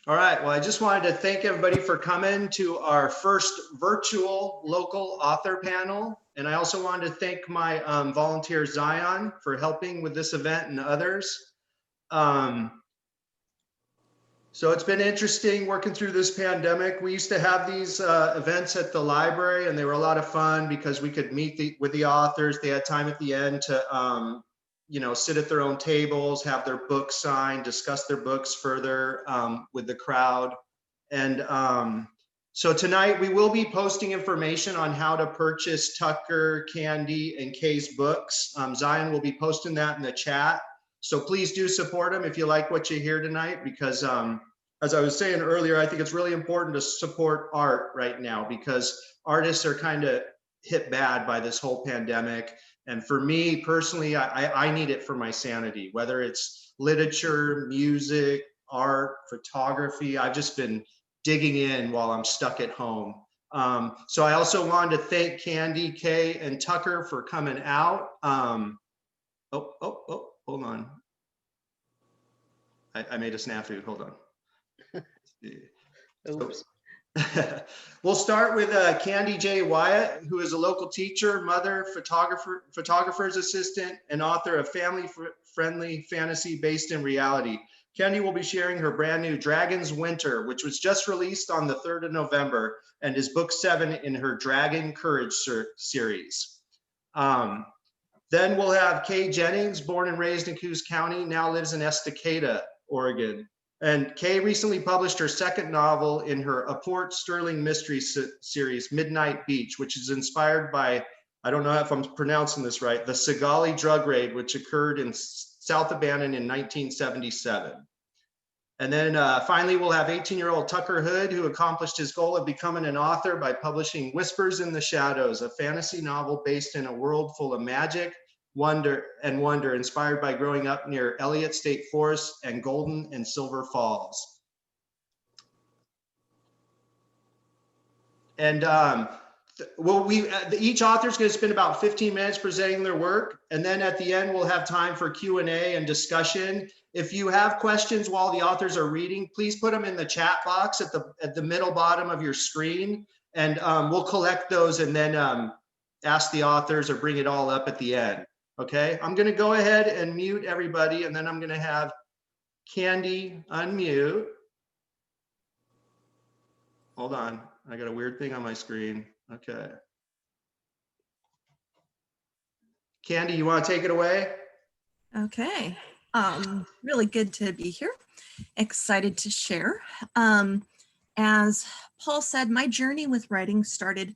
All right, well, I just wanted to thank everybody for coming to our first virtual local author panel. And I also wanted to thank my volunteer Zion for helping with this event and others. So it's been interesting working through this pandemic. We used to have these events at the library, and they were a lot of fun because we could meet with the authors. They had time at the end to sit at their own tables, have their books signed, discuss their books further with the crowd. And so tonight we will be posting information on how to purchase Tucker, Candy, and Kay's books. Zion will be posting that in the chat. So please do support them if you like what you hear tonight, because as I was saying earlier, I think it's really important to support art right now because artists are kind of hit bad by this whole pandemic. And for me personally, I need it for my sanity, whether it's literature, music, art, photography. I've just been digging in while I'm stuck at home. So I also wanted to thank Candy, Kay, and Tucker for coming out. Hold on. I made a snafu, hold on. Oops. We'll start with Candy J. Wyatt, who is a local teacher, mother, photographer's assistant, and author of family-friendly fantasy based in reality. Candy will be sharing her brand new Dragon's Winter, which was just released on the 3rd of November and is book 7 in her Dragon Courage series. Then we'll have Kay Jennings, born and raised in Coos County, now lives in Estacada, Oregon. And Kay recently published her second novel in her Apport Sterling mystery series, Midnight Beach, which is inspired by, I don't know if I'm pronouncing this right, the Sigali drug raid, which occurred in South Abandon in 1977. And then finally, we'll have 18-year-old Tucker Hood, who accomplished his goal of becoming an author by publishing Whispers in the Shadows, a fantasy novel based in a world full of magic, wonder, inspired by growing up near Elliott State Forest and Golden and Silver Falls. And each author is going to spend about 15 minutes presenting their work, and then at the end we'll have time for Q&A and discussion. If you have questions while the authors are reading, please put them in the chat box at the middle bottom of your screen, and we'll collect those and then ask the authors or bring it all up at the end. Okay, I'm going to go ahead and mute everybody, and then I'm going to have Candy unmute. Hold on, I got a weird thing on my screen. Okay. Candy, you want to take it away? Okay. Really good to be here. Excited to share. As Paul said, my journey with writing started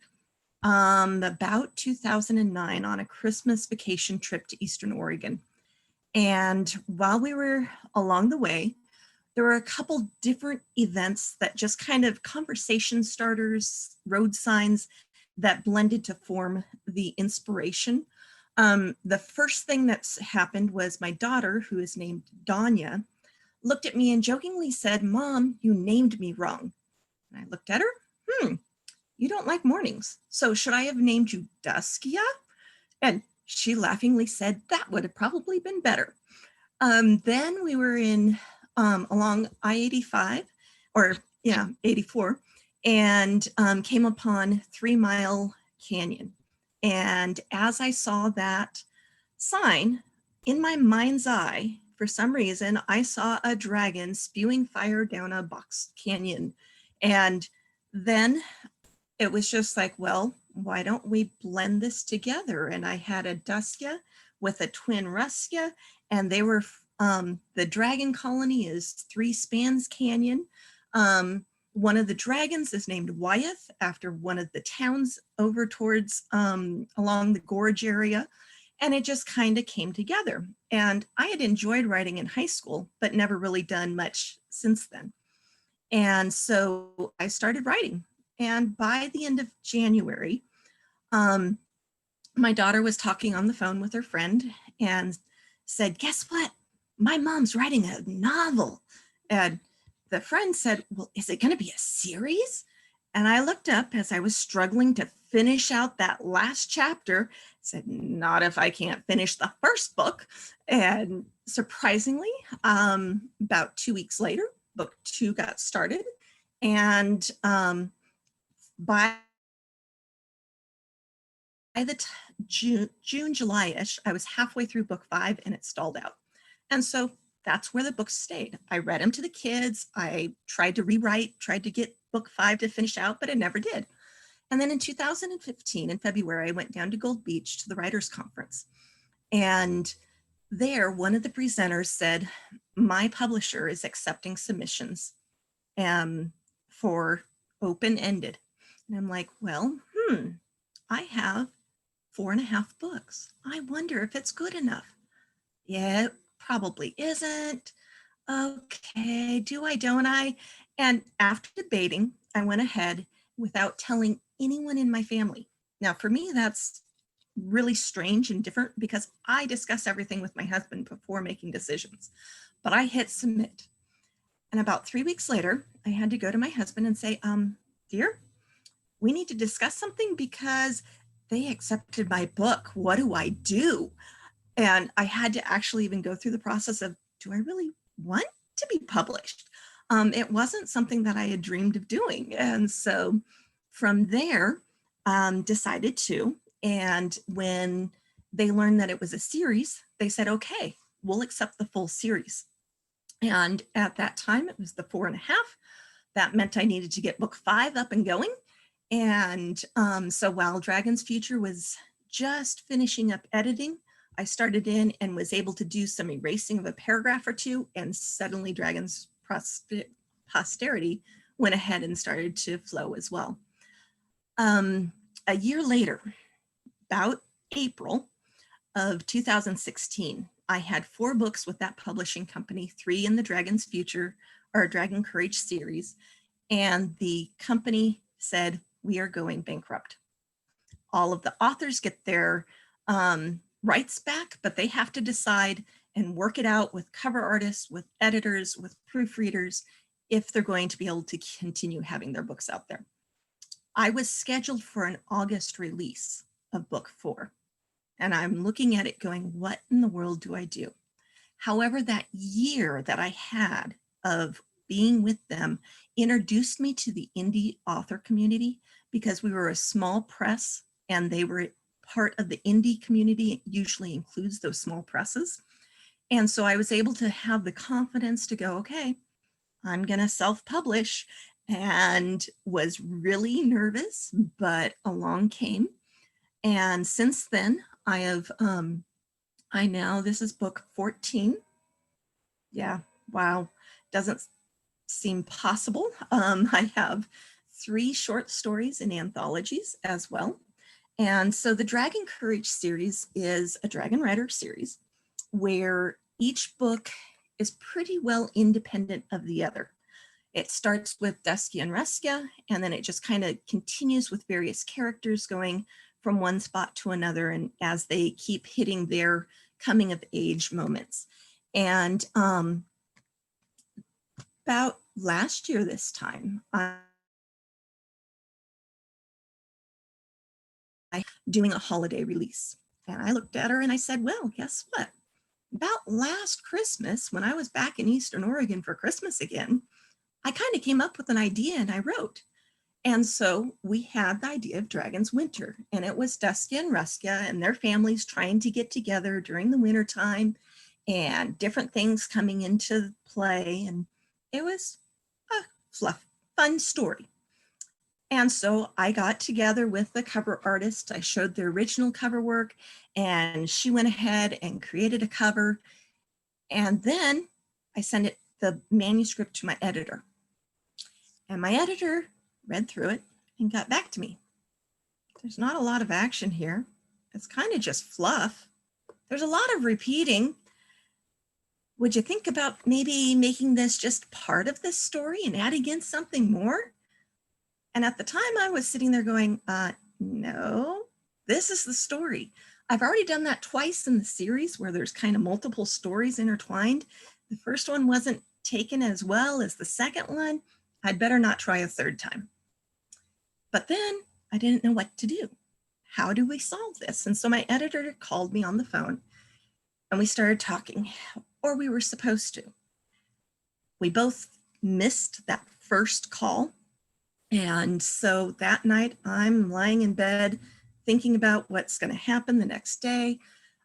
about 2009 on a Christmas vacation trip to Eastern Oregon. And while we were along the way, there were a couple different events that just kind of conversation starters, road signs that blended to form the inspiration. The first thing that's happened was my daughter, who is named Danya, looked at me and jokingly said, "Mom, you named me wrong." And I looked at her, you don't like mornings, so should I have named you Duskia? And she laughingly said, that would have probably been better. Then we were in along I-85, or 84, and came upon 3 Mile Canyon. And as I saw that sign, in my mind's eye, for some reason, I saw a dragon spewing fire down a box canyon. And then it was just like, well, why don't we blend this together? And I had a Duskia with a twin Ruskia, and they were, the dragon colony is 3 Spans Canyon. One of the dragons is named Wyeth after one of the towns over towards along the gorge area. And it just kind of came together. And I had enjoyed writing in high school, but never really done much since then. And so I started writing. And by the end of January, my daughter was talking on the phone with her friend and said, "Guess what? My mom's writing a novel." And the friend said, "Well, is it going to be a series?" And I looked up as I was struggling to finish out that last chapter, said, "Not if I can't finish the first book." And surprisingly, about 2 weeks later, book 2 got started. And by the June, July-ish, I was halfway through book 5 and it stalled out. And so that's where the books stayed. I read them to the kids. I tried to rewrite, tried to get book 5 to finish out, but it never did. And then in 2015, in February, I went down to Gold Beach to the Writers Conference. And there, one of the presenters said, my publisher is accepting submissions for open-ended. And I'm like, well, I have 4.5 books. I wonder if it's good enough. Yeah, it probably isn't. Okay, do I, don't I? And after debating, I went ahead without telling anyone in my family. Now, for me, that's really strange and different because I discuss everything with my husband before making decisions. But I hit submit. And about 3 weeks later, I had to go to my husband and say, dear, we need to discuss something because they accepted my book. What do I do? And I had to actually even go through the process of, do I really want to be published? It wasn't something that I had dreamed of doing. And so from there, decided to. And when they learned that it was a series, they said, okay, we'll accept the full series. And at that time, it was the 4.5. That meant I needed to get book 5 up and going. And so while Dragon's Future was just finishing up editing, I started in and was able to do some erasing of a paragraph or 2, and suddenly Dragon's Posterity went ahead and started to flow as well. A year later, about April of 2016, I had 4 books with that publishing company, 3 in the Dragon's Future or Dragon Courage series, and the company said, we are going bankrupt. All of the authors get their rights back, but they have to decide and work it out with cover artists, with editors, with proofreaders, if they're going to be able to continue having their books out there. I was scheduled for an August release of book 4, and I'm looking at it going, what in the world do I do? However, that year that I had of being with them introduced me to the indie author community, because we were a small press and they were part of the indie community. It usually includes those small presses. And so I was able to have the confidence to go, okay, I'm going to self-publish, and was really nervous, but along came. And since then I have, this is book 14. Yeah, wow, doesn't seem possible. I have 3 short stories in anthologies as well. And so the Dragon Courage series is a Dragon Rider series where each book is pretty well independent of the other. It starts with Dusky and Reskia, and then it just kind of continues with various characters going from one spot to another, and as they keep hitting their coming of age moments. And about last year this time, I doing a holiday release. And I looked at her and I said, well, guess what? About last Christmas, when I was back in Eastern Oregon for Christmas again, I kind of came up with an idea and I wrote. And so we had the idea of Dragon's Winter, and it was Dusky and Reskia and their families trying to get together during the winter time, and different things coming into play. And it was a fun story. And so I got together with the cover artist. I showed the original cover work, and she went ahead and created a cover. And then I sent the manuscript to my editor. And my editor read through it and got back to me. There's not a lot of action here. It's kind of just fluff. There's a lot of repeating. Would you think about maybe making this just part of this story and adding in something more? And at the time I was sitting there going, no, this is the story. I've already done that twice in the series where there's kind of multiple stories intertwined. The first one wasn't taken as well as the second one. I'd better not try a third time. But then I didn't know what to do. How do we solve this? And so my editor called me on the phone and we started talking, or we were supposed to. We both missed that first call. And so that night I'm lying in bed thinking about what's going to happen the next day.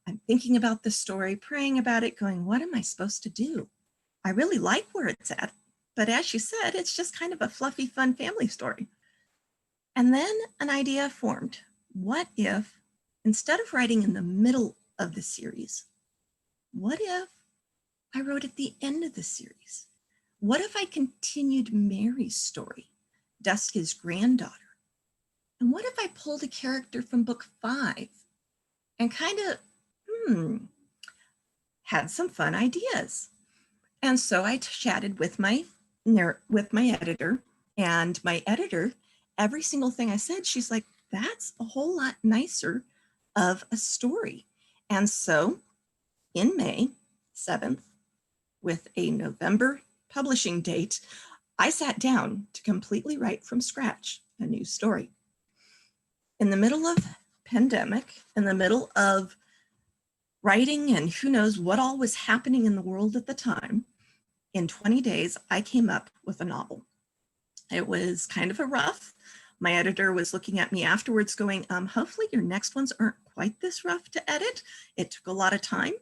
I'm thinking about the story, praying about it, going, what am I supposed to do? I really like where it's at, but as you said, it's just kind of a fluffy, fun family story. And then an idea formed. What if, instead of writing in the middle of the series, what if I wrote at the end of the series? What if I continued Mary's story, Duska's granddaughter? And what if I pulled a character from book 5 and kind of, had some fun ideas? And so I chatted with my editor, and my editor, every single thing I said, she's like, that's a whole lot nicer of a story. And so in May 7th, with a November publishing date, I sat down to completely write from scratch a new story. In the middle of pandemic, in the middle of writing and who knows what all was happening in the world at the time, in 20 days, I came up with a novel. It was kind of a rough. My editor was looking at me afterwards going, hopefully your next ones aren't quite this rough to edit. It took a lot of time,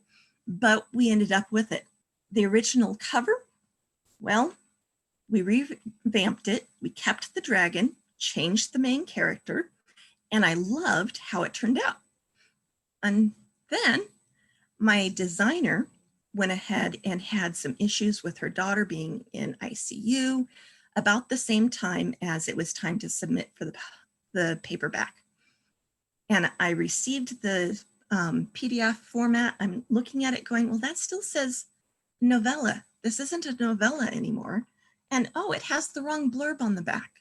but we ended up with it. The original cover, well, we revamped it. We kept the dragon, changed the main character, and I loved how it turned out. And then my designer went ahead and had some issues with her daughter being in ICU about the same time as it was time to submit for the paperback. And I received the PDF format. I'm looking at it going, well, that still says novella. This isn't a novella anymore. And oh, it has the wrong blurb on the back.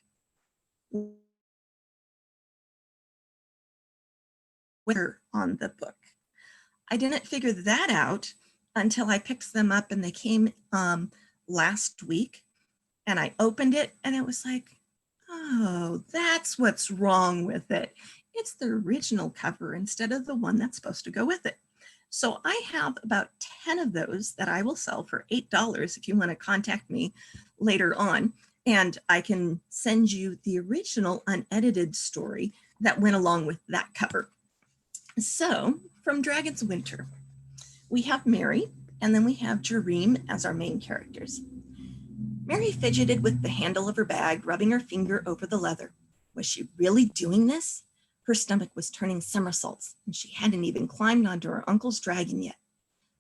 On the book. I didn't figure that out until I picked them up and they came last week, and I opened it and it was like, oh, that's what's wrong with it. It's the original cover instead of the one that's supposed to go with it. So I have about 10 of those that I will sell for $8 if you want to contact me later on, and I can send you the original unedited story that went along with that cover. So from Dragon's Winter, we have Mary, and then we have Jareem as our main characters. Mary fidgeted with the handle of her bag, rubbing her finger over the leather. Was she really doing this? Her stomach was turning somersaults, and she hadn't even climbed onto her uncle's dragon yet.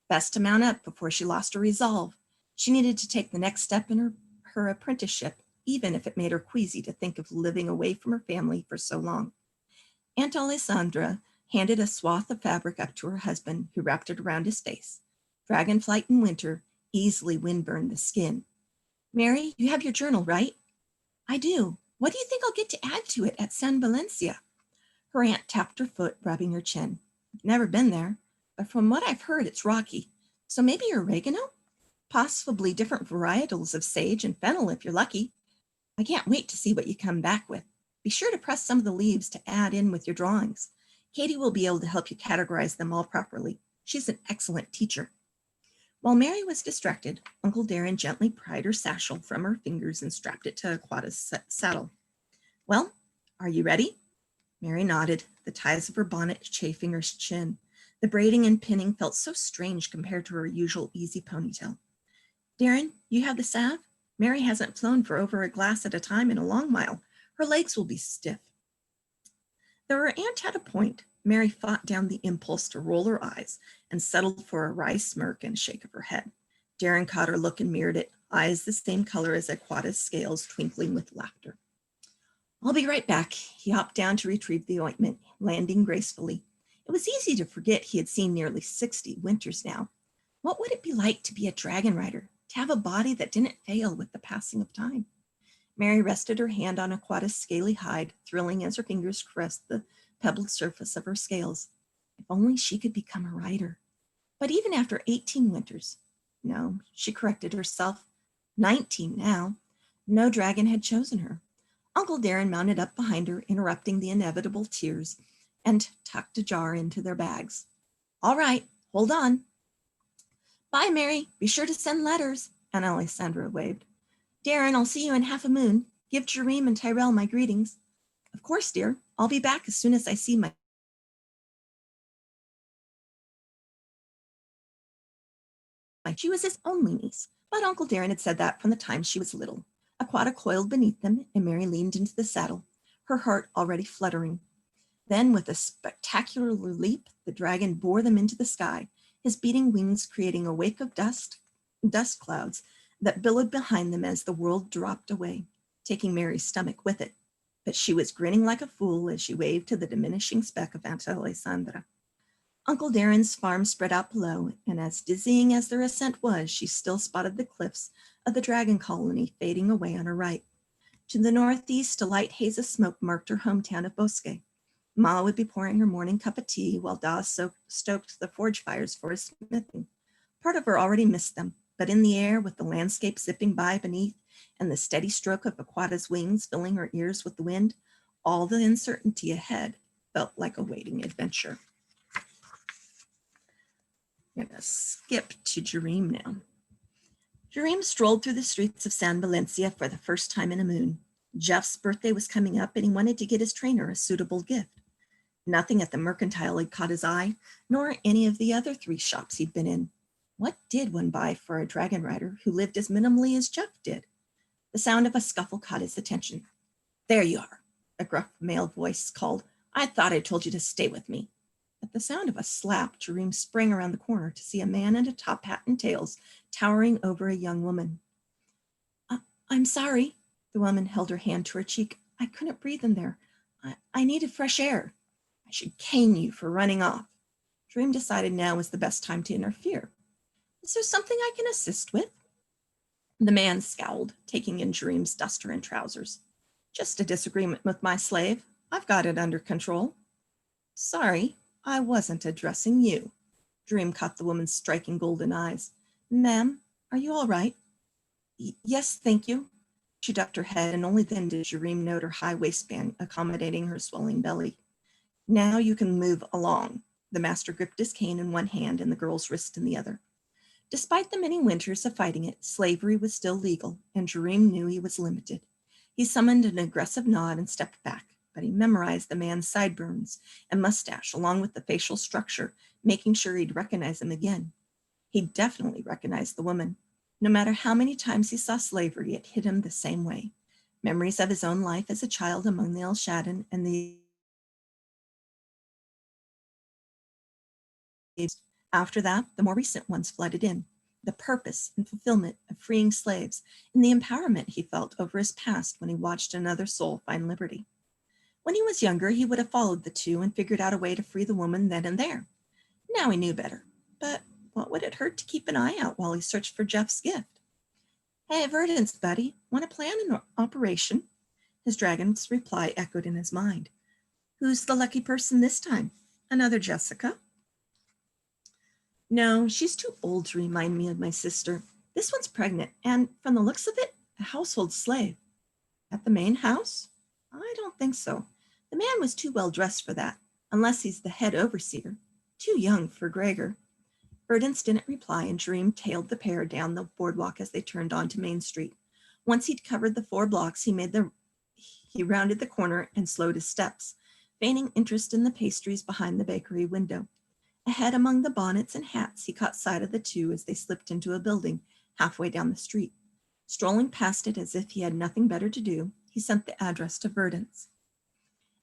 Best to mount up before she lost her resolve. She needed to take the next step in her apprenticeship, even if it made her queasy to think of living away from her family for so long. Aunt Alessandra handed a swath of fabric up to her husband, who wrapped it around his face. Dragonflight in winter easily windburned the skin. Mary, you have your journal, right? I do. What do you think I'll get to add to it at San Valencia? Her aunt tapped her foot, rubbing her chin. I've never been there, but from what I've heard, it's rocky. So maybe oregano? Possibly different varietals of sage and fennel if you're lucky. I can't wait to see what you come back with. Be sure to press some of the leaves to add in with your drawings. Katie will be able to help you categorize them all properly. She's an excellent teacher. While Mary was distracted, Uncle Darren gently pried her satchel from her fingers and strapped it to Aquata's saddle. Well, are you ready? Mary nodded, the ties of her bonnet chafing her chin. The braiding and pinning felt so strange compared to her usual easy ponytail. Darren, you have the salve? Mary hasn't flown for over a glass at a time in a long while. Her legs will be stiff. Though her aunt had a point, Mary fought down the impulse to roll her eyes and settled for a wry smirk and a shake of her head. Darren caught her look and mirrored it, eyes the same color as Aquata's scales twinkling with laughter. I'll be right back. He hopped down to retrieve the ointment, landing gracefully. It was easy to forget he had seen nearly 60 winters now. What would it be like to be a dragon rider, to have a body that didn't fail with the passing of time? Mary rested her hand on Aquata's scaly hide, thrilling as her fingers caressed the pebbled surface of her scales. If only she could become a rider. But even after 18 winters, no, she corrected herself, 19 now, no dragon had chosen her. Uncle Darren mounted up behind her, interrupting the inevitable tears, and tucked a jar into their bags. All right, hold on. Bye, Mary. Be sure to send letters, Aunt Alessandra waved. Darren, I'll see you in half a moon. Give Jereme and Tyrell my greetings. Of course, dear. I'll be back as soon as I see my... She was his only niece, but Uncle Darren had said that from the time she was little. A quad coiled beneath them, and Mary leaned into the saddle, her heart already fluttering. Then, with a spectacular leap, the dragon bore them into the sky, his beating wings creating a wake of dust clouds that billowed behind them as the world dropped away, taking Mary's stomach with it. But she was grinning like a fool as she waved to the diminishing speck of Aunt Alessandra. Uncle Darren's farm spread out below, and as dizzying as their ascent was, she still spotted the cliffs of the dragon colony fading away on her right. To the northeast, a light haze of smoke marked her hometown of Bosque. Ma would be pouring her morning cup of tea while Da stoked the forge fires for his smithing. Part of her already missed them, but in the air, with the landscape zipping by beneath and the steady stroke of Aquata's wings filling her ears with the wind, all the uncertainty ahead felt like a waiting adventure. I'm going to skip to Jereme now. Jereme strolled through the streets of San Valencia for the first time in a moon. Jeff's birthday was coming up and he wanted to get his trainer a suitable gift. Nothing at the Mercantile had caught his eye, nor any of the other 3 shops he'd been in. What did one buy for a dragon rider who lived as minimally as Jeff did? The sound of a scuffle caught his attention. "There you are," a gruff male voice called. "I thought I told you to stay with me." At the sound of a slap, Jereme sprang around the corner to see a man in a top hat and tails towering over a young woman. I'm sorry." The woman held her hand to her cheek. "I couldn't breathe in there. I needed fresh air." "I should cane you for running off." Jereme decided now was the best time to interfere. "Is there something I can assist with?" The man scowled, taking in Jereme's duster and trousers. "Just a disagreement with my slave. I've got it under control." "Sorry, I wasn't addressing you." Jereme caught the woman's striking golden eyes. "Ma'am, are you all right?" Yes, thank you." She ducked her head, and only then did Jereme note her high waistband accommodating her swelling belly. "Now you can move along." The master gripped his cane in one hand and the girl's wrist in the other. Despite the many winters of fighting it, slavery was still legal, and Jereme knew he was limited. He summoned an aggressive nod and stepped back, but he memorized the man's sideburns and mustache along with the facial structure, making sure he'd recognize him again. He definitely recognized the woman. No matter how many times he saw slavery, it hit him the same way. Memories of his own life as a child among the El Shaddon and the... After that, the more recent ones flooded in. The purpose and fulfillment of freeing slaves and the empowerment he felt over his past when he watched another soul find liberty. When he was younger, he would have followed the 2 and figured out a way to free the woman then and there. Now he knew better, but what would it hurt to keep an eye out while he searched for Jeff's gift? "Hey, Verdance, buddy, want to plan an operation?" His dragon's reply echoed in his mind. "Who's the lucky person this time? Another Jessica?" "No, she's too old to remind me of my sister. This one's pregnant, and from the looks of it, a household slave." "At the main house?" "I don't think so. The man was too well dressed for that, unless he's the head overseer. Too young for Gregor." Verdance didn't reply, and Jereme tailed the pair down the boardwalk as they turned onto Main Street. Once he'd covered the 4 blocks, he rounded the corner and slowed his steps, feigning interest in the pastries behind the bakery window. Ahead among the bonnets and hats, he caught sight of the 2 as they slipped into a building halfway down the street. Strolling past it as if he had nothing better to do, he sent the address to Verdance.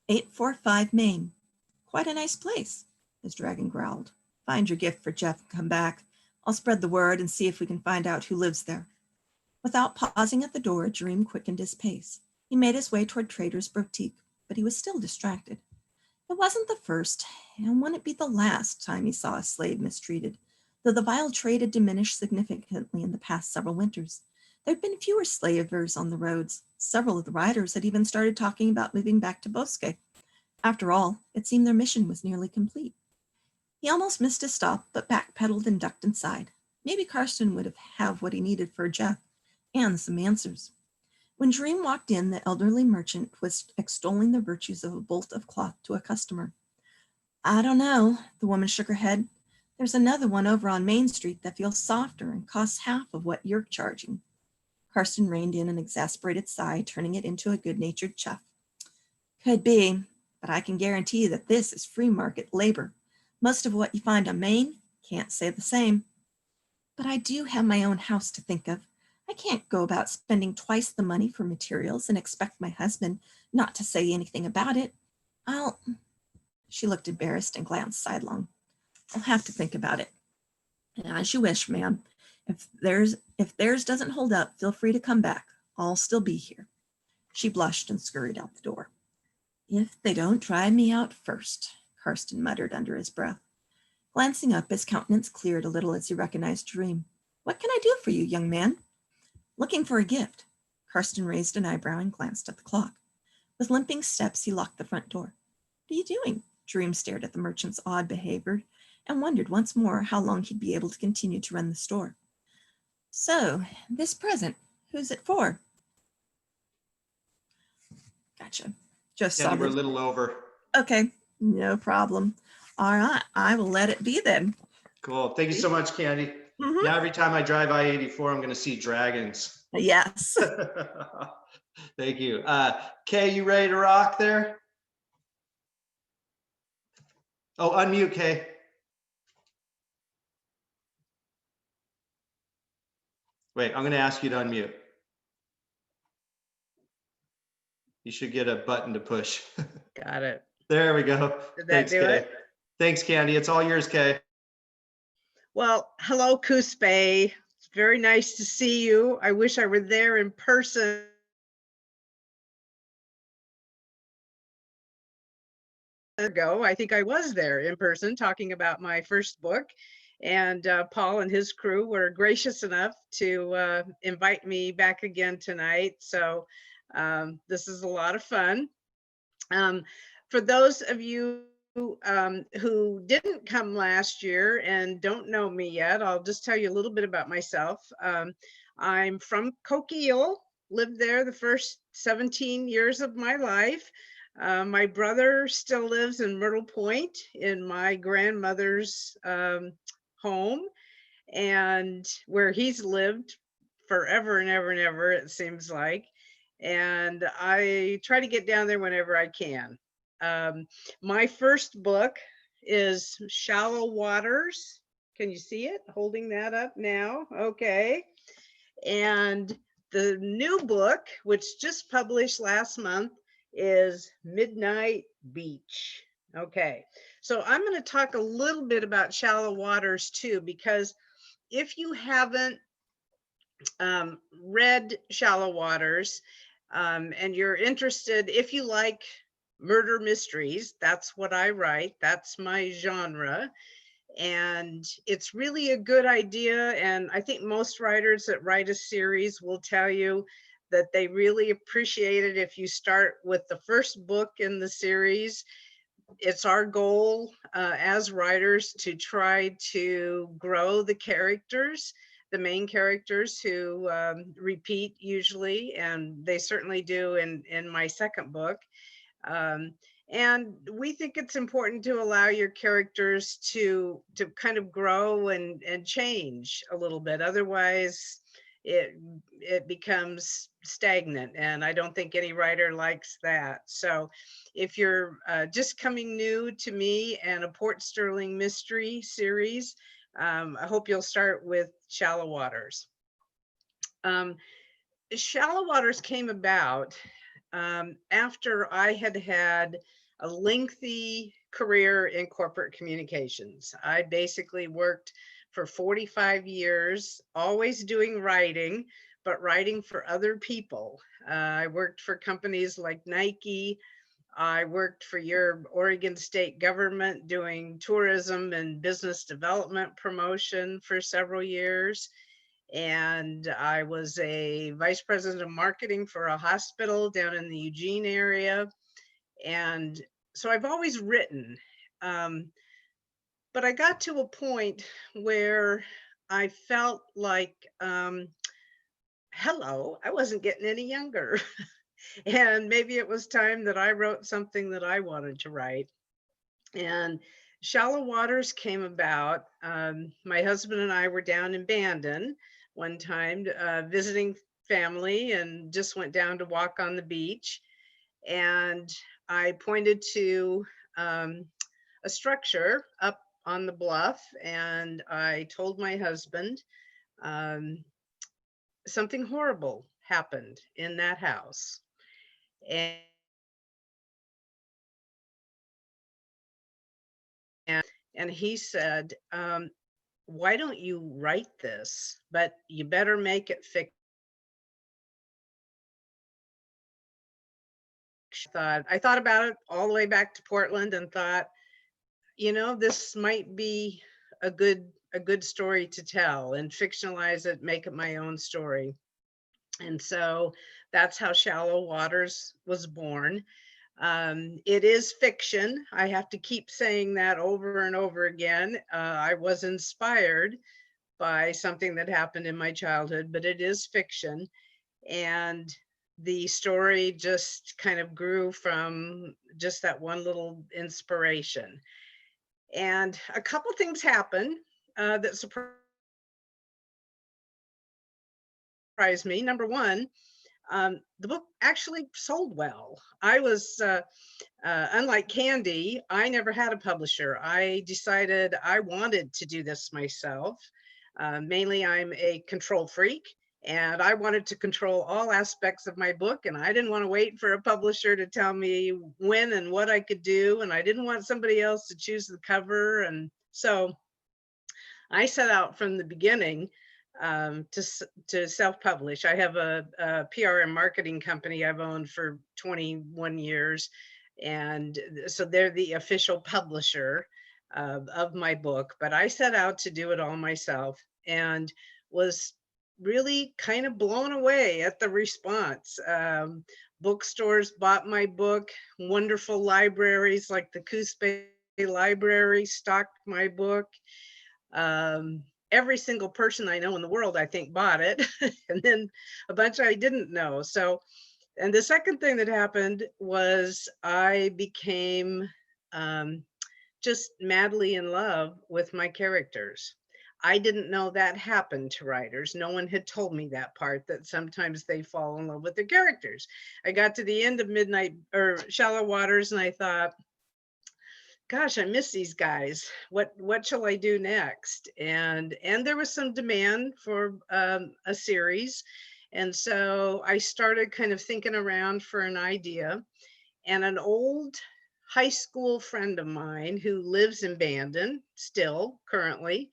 845 Main. "Quite a nice place," his dragon growled. "Find your gift for Jeff and come back. I'll spread the word and see if we can find out who lives there." Without pausing at the door, Jereme quickened his pace. He made his way toward Trader's Boutique, but he was still distracted. It wasn't the first, and wouldn't be the last time he saw a slave mistreated, though the vile trade had diminished significantly in the past several winters. There had been fewer slavers on the roads. Several of the riders had even started talking about moving back to Bosque. After all, it seemed their mission was nearly complete. He almost missed his stop, but backpedaled and ducked inside. Maybe Karsten would have what he needed for Jeff, and some answers. When Jereme walked in, the elderly merchant was extolling the virtues of a bolt of cloth to a customer. "I don't know," the woman shook her head. "There's another one over on Main Street that feels softer and costs half of what you're charging." Karsten reined in an exasperated sigh, turning it into a good-natured chuff. Could be, but I can guarantee that this is free market labor. Most of what you find on Maine can't say the same. But I do have my own house to think of. I can't go about spending twice the money for materials and expect my husband not to say anything about it. She looked embarrassed and glanced sidelong. I'll have to think about it. As you wish, ma'am. If theirs doesn't hold up, feel free to come back. I'll still be here. She blushed and scurried out the door. If they don't try me out first, Karsten muttered under his breath. Glancing up, his countenance cleared a little as he recognized Dream. What can I do for you, young man? Looking for a gift. Karsten raised an eyebrow and glanced at the clock. With limping steps, he locked the front door. What are you doing? Dream stared at the merchant's odd behavior and wondered once more how long he'd be able to continue to run the store. So, this present, who's it for? Gotcha. Just Candy, saw we're a this. little over. Okay, no problem. All right, I will let it be then. Cool. Thank you so much, Candy. Mhm. Now, every time I drive I-84, I'm going to see dragons. Yes. Thank you. Kay, you ready to rock there? Oh, unmute, Kay. Wait, I'm going to ask you to unmute. You should get a button to push. Got it. There we go. Did that Thanks, do Kay. it? Thanks, Candy. It's all yours, Kay. Well, hello, Kuspe. It's very nice to see you. I wish I were there in person. Ago, I think I was there in person talking about my first book, and Paul and his crew were gracious enough to invite me back again tonight. So this is a lot of fun. For those of you who didn't come last year and don't know me yet, I'll just tell you a little bit about myself. I'm from Coquille, lived there the first 17 years of my life. My brother still lives in Myrtle Point in my grandmother's home, and where he's lived forever and ever and ever, it seems like. And I try to get down there whenever I can. My first book is Shallow Waters. Can you see it? Holding that up now. Okay. And the new book, which just published last month, is Midnight Beach. Okay. So I'm going to talk a little bit about Shallow Waters too, because if you haven't read Shallow Waters, and you're interested, if you like murder mysteries, that's what I write, that's my genre. And it's really a good idea. And I think most writers that write a series will tell you that they really appreciate it if you start with the first book in the series. It's our goal as writers to try to grow the characters, the main characters who repeat usually, and they certainly do in my second book. And we think it's important to allow your characters to kind of grow and change a little bit. Otherwise, it becomes stagnant, and I don't think any writer likes that. So if you're just coming new to me and a Port Sterling mystery series, I hope you'll start with Shallow Waters. Shallow Waters came about after I had had a lengthy career in corporate communications. I basically worked for 45 years, always doing writing, but writing for other people. I worked for companies like Nike. I worked for your Oregon state government doing tourism and business development promotion for several years. And I was a vice president of marketing for a hospital down in the Eugene area. And so I've always written, but I got to a point where I felt like, hello, I wasn't getting any younger. And maybe it was time that I wrote something that I wanted to write. And Shallow Waters came about. My husband and I were down in Bandon one time visiting family and just went down to walk on the beach. And I pointed to a structure up on the bluff, and I told my husband um, something horrible happened in that house. And and he said, why don't you write this? But you better make it fiction. I thought about it all the way back to Portland and thought, you know, this might be a good story to tell, and fictionalize it, make it my own story. And so that's how Shallow Waters was born. It is fiction. I have to keep saying that over and over again. I was inspired by something that happened in my childhood, but it is fiction. And the story just kind of grew from just that one little inspiration. And a couple things happened that surprised me. Number one, the book actually sold well. I was, unlike Candy, I never had a publisher. I decided I wanted to do this myself. Mainly, I'm a control freak, and I wanted to control all aspects of my book, and I didn't want to wait for a publisher to tell me when and what I could do, and I didn't want somebody else to choose the cover. And so I set out from the beginning to self-publish. I have a PR and marketing company I've owned for 21 years. And so they're the official publisher of my book, but I set out to do it all myself and was really kind of blown away at the response. Bookstores bought my book, wonderful libraries like the Coos Bay Library stocked my book. Every single person I know in the world, I think, bought it, and then a bunch I didn't know. So, and the second thing that happened was I became just madly in love with my characters. I didn't know that happened to writers. No one had told me that part, that sometimes they fall in love with their characters. I got to the end of Midnight or Shallow Waters and I thought, gosh, I miss these guys. What shall I do next? And there was some demand for a series. And so I started kind of thinking around for an idea. And an old high school friend of mine who lives in Bandon, still currently,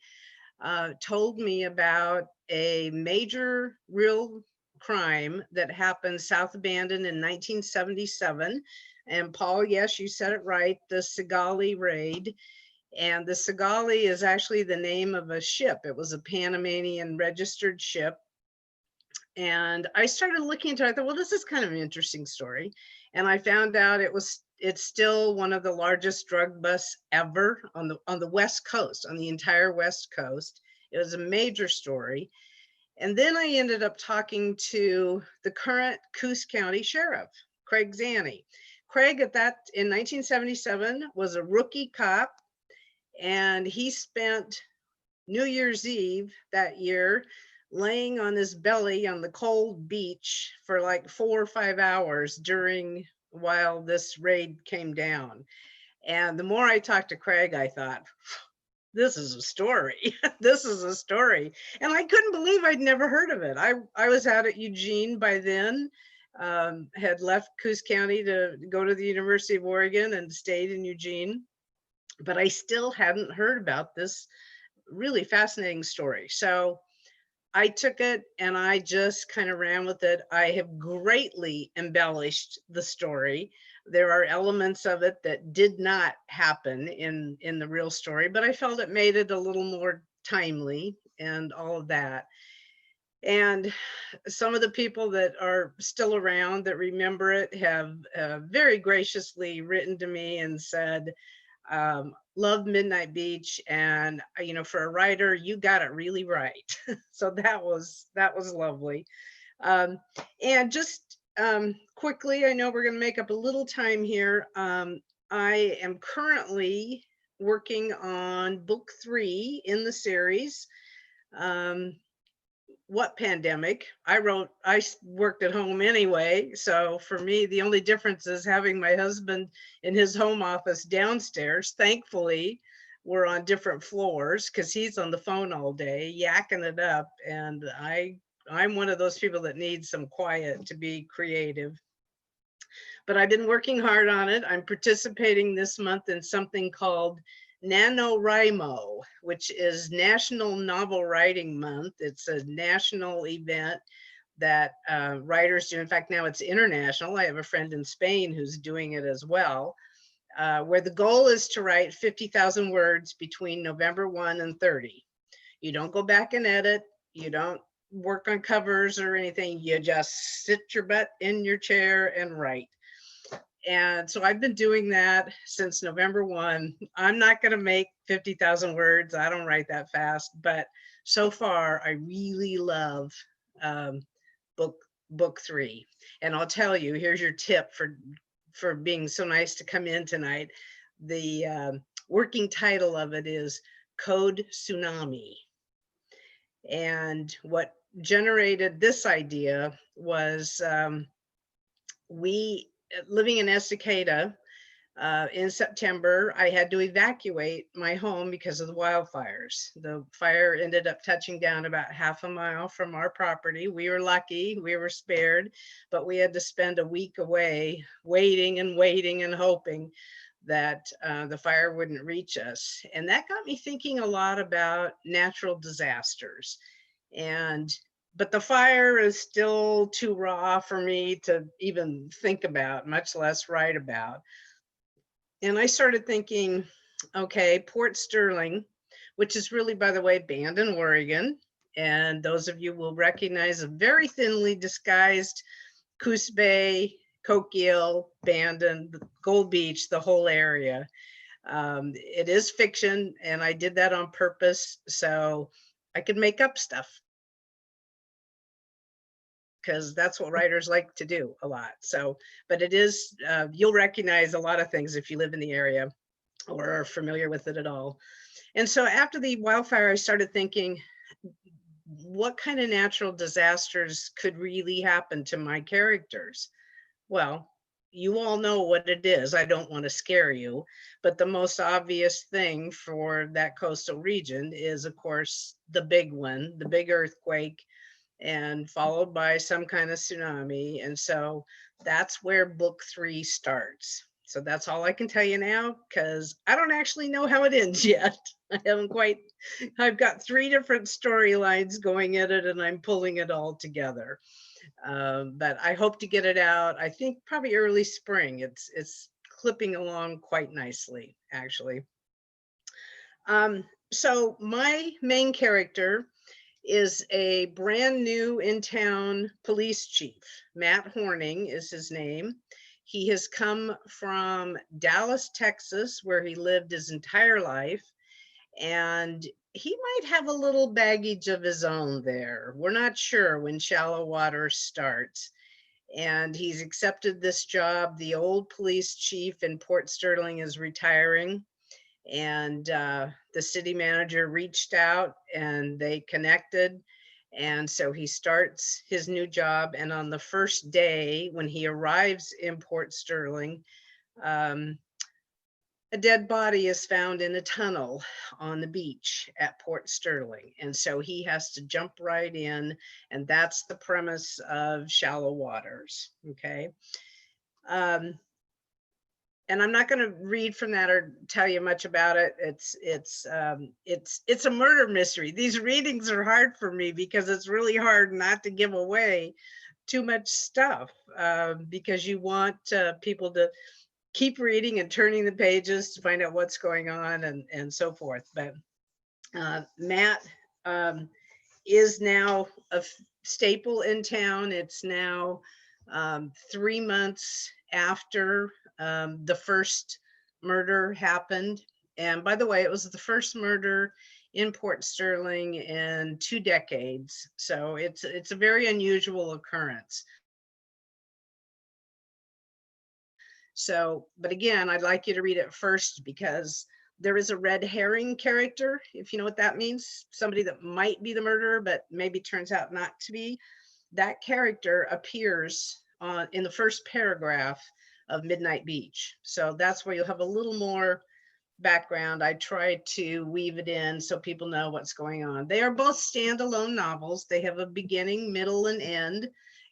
told me about a major real crime that happened south of Bandon in 1977. And Paul, yes, you said it right, the Sigali Raid. And the Sigali is actually the name of a ship. It was a Panamanian registered ship. And I started looking into it. I thought, well, this is kind of an interesting story. And I found out it's still one of the largest drug busts ever on the West Coast, on the entire West Coast. It was a major story. And then I ended up talking to the current Coos County Sheriff, Craig Zanny. Craig in 1977 was a rookie cop, and he spent New Year's Eve that year laying on his belly on the cold beach for like 4 or 5 hours while this raid came down. And the more I talked to Craig, I thought, this is a story. This is a story. And I couldn't believe I'd never heard of it. I was out at Eugene by then, had left Coos County to go to the University of Oregon and stayed in Eugene, but I still hadn't heard about this really fascinating story. So I took it and I just kind of ran with it. I have greatly embellished the story. There are elements of it that did not happen in the real story, but I felt it made it a little more timely and all of that. And some of the people that are still around that remember it have very graciously written to me and said, love Midnight Beach, and for a writer, you got it really right. So that was lovely. And just quickly, I know we're going to make up a little time here. I am currently working on book 3 in the series. what pandemic? I worked at home anyway. So for me, the only difference is having my husband in his home office downstairs. Thankfully, we're on different floors because he's on the phone all day yakking it up. And I'm one of those people that needs some quiet to be creative. But I've been working hard on it. I'm participating this month in something called Nanowrimo, which is National Novel Writing Month. It's a national event that writers do. In fact, now it's international. I have a friend in Spain who's doing it as well, where the goal is to write 50,000 words between November 1 and 30. You don't go back and edit. You don't work on covers or anything. You just sit your butt in your chair and write. And so I've been doing that since November 1. I'm not going to make 50,000 words. I don't write that fast, but so far I really love book 3. And I'll tell you, here's your tip for being so nice to come in tonight. The working title of it is Code Tsunami. And what generated this idea was living in Estacada, in September, I had to evacuate my home because of the wildfires. The fire ended up touching down about half a mile from our property. We were lucky, we were spared, but we had to spend a week away waiting and hoping that the fire wouldn't reach us. And that got me thinking a lot about natural disasters. But the fire is still too raw for me to even think about, much less write about. And I started thinking, okay, Port Sterling, which is really, by the way, Bandon, Oregon. And those of you will recognize a very thinly disguised Coos Bay, Coquille, Bandon, Gold Beach, the whole area. It is fiction, and I did that on purpose so I could make up stuff, because that's what writers like to do a lot. So, but it is, you'll recognize a lot of things if you live in the area or are familiar with it at all. And so after the wildfire, I started thinking, what kind of natural disasters could really happen to my characters? Well, you all know what it is. I don't want to scare you, but the most obvious thing for that coastal region is, of course, the big one, the big earthquake, and followed by some kind of tsunami. And so that's where book 3 starts. So that's all I can tell you now, because I don't actually know how it ends yet. I've got 3 different storylines going in it, and I'm pulling it all together. But I hope to get it out, I think probably early spring. It's clipping along quite nicely, actually. So my main character is a brand new in town police chief. Matt Horning is his name. He has come from Dallas, Texas, where he lived his entire life. And he might have a little baggage of his own there. We're not sure when Shallow Water starts. And he's accepted this job. The old police chief in Port Sterling is retiring. And the city manager reached out and they connected. And so he starts his new job. And on the first day, when he arrives in Port Sterling, a dead body is found in a tunnel on the beach at Port Sterling. And so he has to jump right in. And that's the premise of Shallow Waters. Okay. And I'm not going to read from that or tell you much about it. It's a murder mystery. These readings are hard for me because it's really hard not to give away too much stuff, because you want people to keep reading and turning the pages to find out what's going on and so forth. But Matt is now a staple in town. It's now 3 months after the first murder happened. And by the way, it was the first murder in Port Sterling in 2 decades. So it's a very unusual occurrence. So, but again, I'd like you to read it first because There is a red herring character, if you know what that means, somebody that might be the murderer, but maybe turns out not to be. That character appears in the first paragraph of Midnight Beach. So that's where you'll have a little more background. I tried to weave it in so people know what's going on. They are both standalone novels. They have a beginning, middle, and end.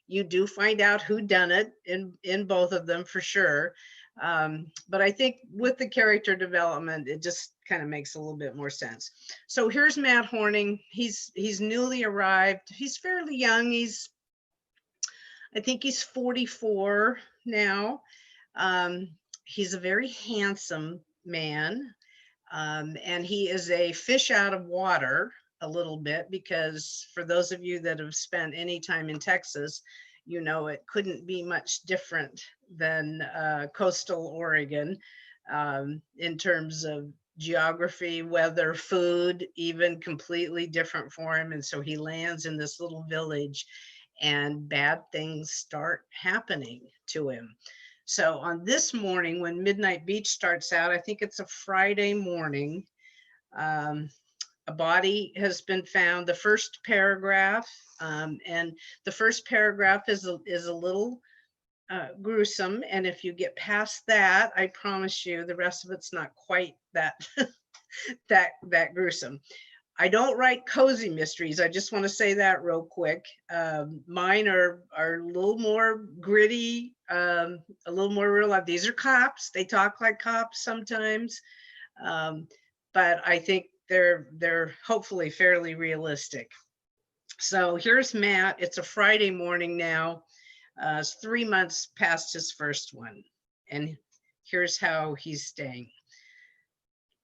You do find out who done it in both of them for sure. But I think with the character development, it just kind of makes a little bit more sense. So here's Matt Horning. He's newly arrived. He's fairly young. I think he's 44 now. He's a very handsome man. And he is a fish out of water a little bit, because for those of you that have spent any time in Texas, you know it couldn't be much different than coastal Oregon in terms of geography, weather, food, even completely different for him. And so he lands in this little village and bad things start happening to him. So on this morning, when Midnight Beach starts out, I think it's a Friday morning, a body has been found. The first paragraph, and the first paragraph is a little gruesome. And if you get past that, I promise you the rest of it's not quite that that gruesome. I don't write cozy mysteries. I just want to say that real quick. Mine are a little more gritty, a little more real life. These are cops. They talk like cops sometimes, but I think they're hopefully fairly realistic. So here's Matt. It's a Friday morning now. It's 3 months past his first one, and here's how he's staying.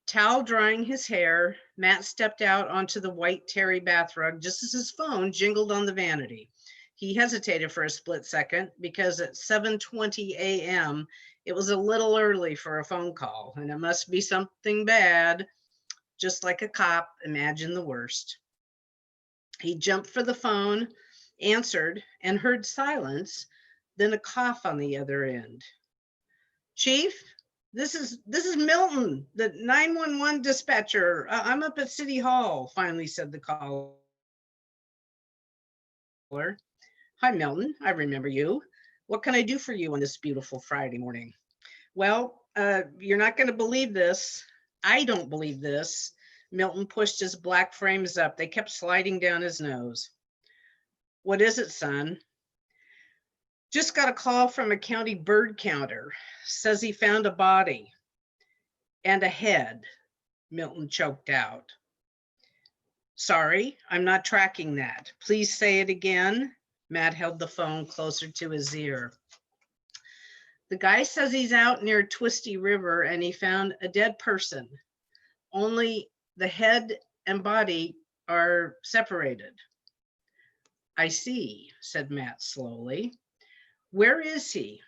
Towel drying his hair, Matt stepped out onto the white terry bathrug just as his phone jingled on the vanity. He hesitated for a split second because at 7:20 a.m., it was a little early for a phone call, and it must be something bad. Just like a cop, imagine the worst. He jumped for the phone, answered, and heard silence, then a cough on the other end. Chief? This is Milton, the 911 dispatcher. I'm up at City Hall, finally said the caller. Hi, Milton. I remember you. What can I do for you on this beautiful Friday morning? Well, you're not going to believe this. I don't believe this. Milton pushed his black frames up. They kept sliding down his nose. What is it, son? Just got a call from a county bird counter. Says he found a body and a head, Milton choked out. Sorry, I'm not tracking that. Please say it again. Matt held the phone closer to his ear. The guy says he's out near Twisty River and he found a dead person. Only the head and body are separated. I see, said Matt slowly. Where is he?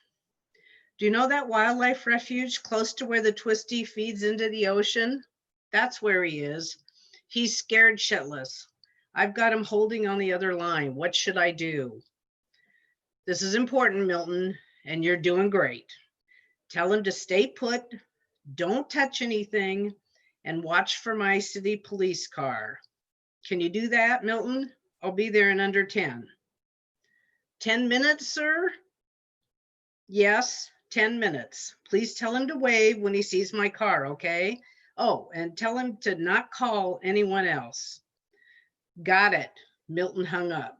Do you know that wildlife refuge close to where the Twisty feeds into the ocean? That's where he is. He's scared shitless. I've got him holding on the other line. What should I do? This is important, Milton, and you're doing great. Tell him to stay put, don't touch anything, and watch for my city police car. Can you do that, Milton? I'll be there in under 10. 10 minutes, sir? Yes, 10 minutes. Please tell him to wave when he sees my car, okay? Oh, and tell him to not call anyone else. Got it. Milton hung up.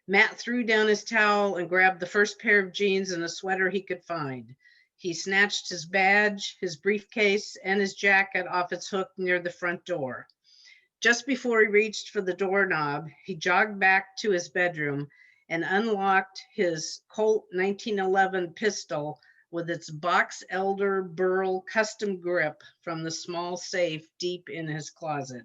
Matt threw down his towel and grabbed the first pair of jeans and a sweater he could find. He snatched his badge, his briefcase, and his jacket off its hook near the front door. Just before he reached for the doorknob, he jogged back to his bedroom and unlocked his Colt 1911 pistol with its box elder burl custom grip from the small safe deep in his closet.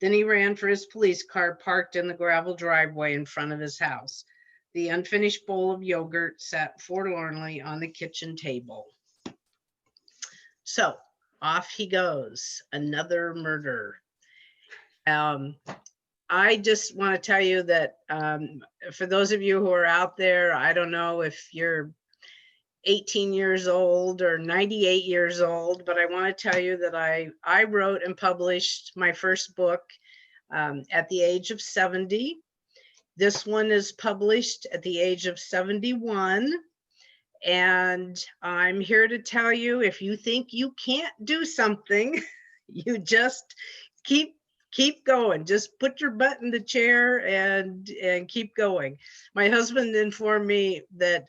Then he ran for his police car parked in the gravel driveway in front of his house. The unfinished bowl of yogurt sat forlornly on the kitchen table. So off he goes, another murder. I just want to tell you that for those of you who are out there, I don't know if you're 18 years old or 98 years old, but I want to tell you that I wrote and published my first book at the age of 70. This one is published at the age of 71. And I'm here to tell you, if you think you can't do something, you just keep going. Just put your butt in the chair and keep going. My husband informed me that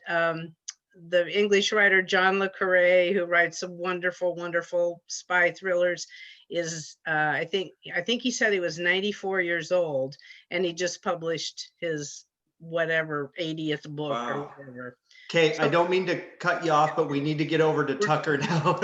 the English writer John le Carré, who writes some wonderful, wonderful spy thrillers, is I think he said he was 94 years old, and he just published his whatever 80th book or whatever. Okay, I don't mean to cut you off, but we need to get over to Tucker now.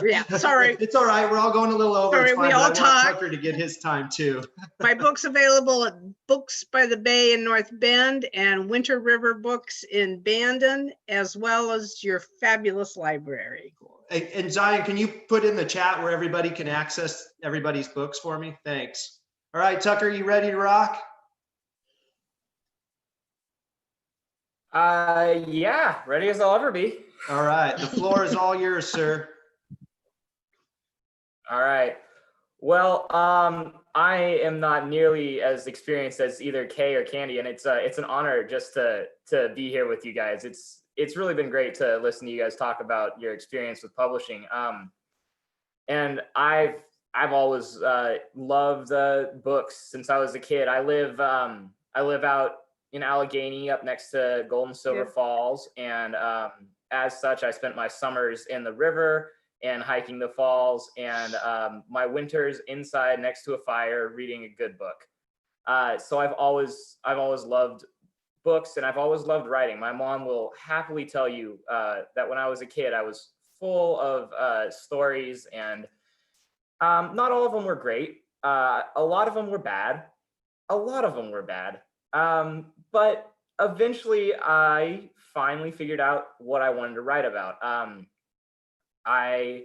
Yeah, sorry. It's all right. We're all going a little over. Sorry, It's fine, we but I all want talk. Tucker to get his time too. My book's available at Books by the Bay in North Bend and Winter River Books in Bandon, as well as your fabulous library. And Zion, can you put in the chat where everybody can access everybody's books for me? Thanks. All right, Tucker, you ready to rock? Yeah, ready as I'll ever be. All right, the floor is all yours, sir. All right. Well, I am not nearly as experienced as either Kay or Candy, and it's an honor just to be here with you guys. It's really been great to listen to you guys talk about your experience with publishing. And I've always loved books since I was a kid. I live out in Allegheny, up next to Golden Silver Falls, and as such, I spent my summers in the river and hiking the falls, and my winters inside next to a fire reading a good book. So I've always loved books, and I've always loved writing. My mom will happily tell you that when I was a kid, I was full of stories, and not all of them were great. A lot of them were bad. But eventually I finally figured out what I wanted to write about. I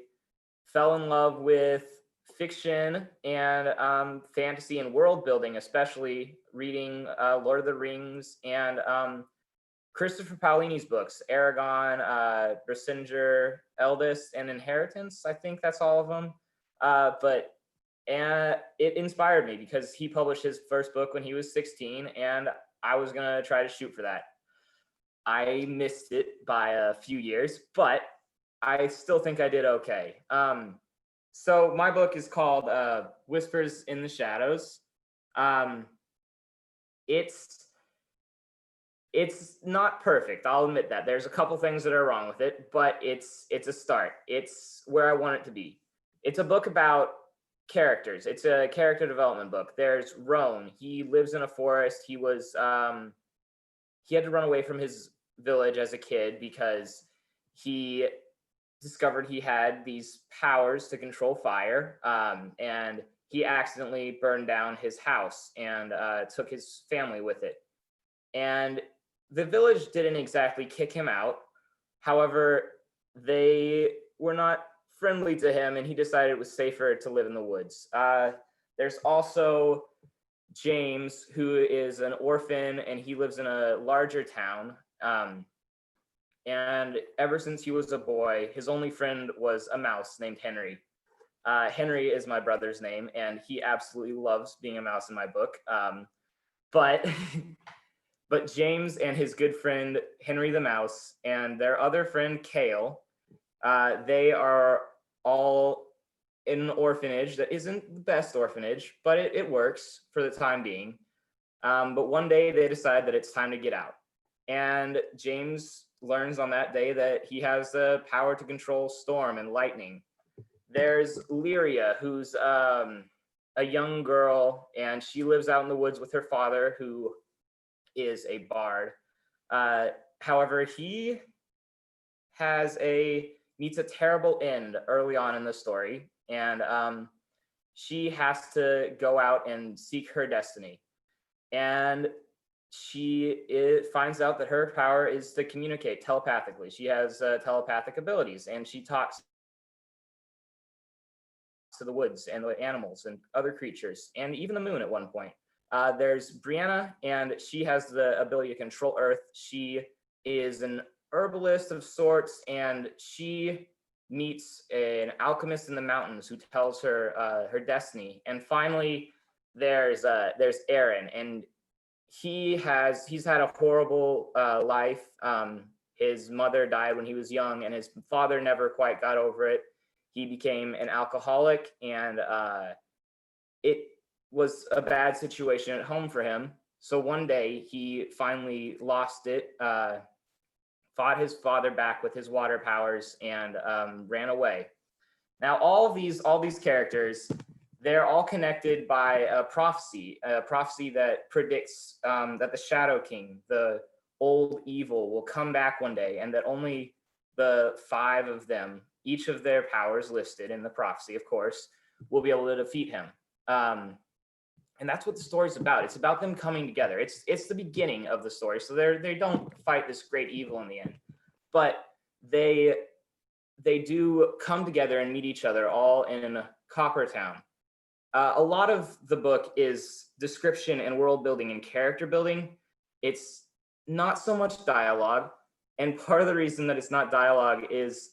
fell in love with fiction and fantasy and world building, especially reading Lord of the Rings and Christopher Paolini's books, Aragon, Basinger, Eldest, and Inheritance. I think that's all of them. And it inspired me because he published his first book when he was 16, and I was gonna try to shoot for that. I missed it by a few years, but I still think I did okay. So my book is called Whispers in the Shadows. It's not perfect, I'll admit that. There's a couple things that are wrong with it, but it's a start. It's where I want it to be. It's a book about characters. It's a character development book. There's Roan. He lives in a forest. He had to run away from his village as a kid because he discovered he had these powers to control fire, and he accidentally burned down his house and took his family with it. And the village didn't exactly kick him out. However, they were not friendly to him, and he decided it was safer to live in the woods. There's also James, who is an orphan, and he lives in a larger town. And ever since he was a boy, his only friend was a mouse named Henry. Henry is my brother's name, and he absolutely loves being a mouse in my book. But James and his good friend Henry the Mouse and their other friend Kale, they are all in an orphanage that isn't the best orphanage, but it works for the time being. But one day they decide that it's time to get out. And James learns on that day that he has the power to control storm and lightning. There's Lyria, who's a young girl, and she lives out in the woods with her father, who is a bard. However, he meets a terrible end early on in the story, and she has to go out and seek her destiny. And she finds out that her power is to communicate telepathically. She has telepathic abilities, and she talks to the woods and the animals and other creatures, and even the moon at one point. There's Brianna, and she has the ability to control Earth. She is an herbalist of sorts, and she meets an alchemist in the mountains who tells her her destiny. And finally, there's Aaron, and he's had a horrible life. His mother died when he was young, and his father never quite got over it. He became an alcoholic, and it was a bad situation at home for him. So one day he finally lost it, fought his father back with his water powers, and ran away. Now, all these characters, they're all connected by a prophecy that predicts that the Shadow King, the old evil, will come back one day, and that only the 5 of them, each of their powers listed in the prophecy, of course, will be able to defeat him. And that's what the story's about. It's about them coming together. It's the beginning of the story. So they don't fight this great evil in the end, but they do come together and meet each other all in Coppertown. A lot of the book is description and world building and character building. It's not so much dialogue. And part of the reason that it's not dialogue is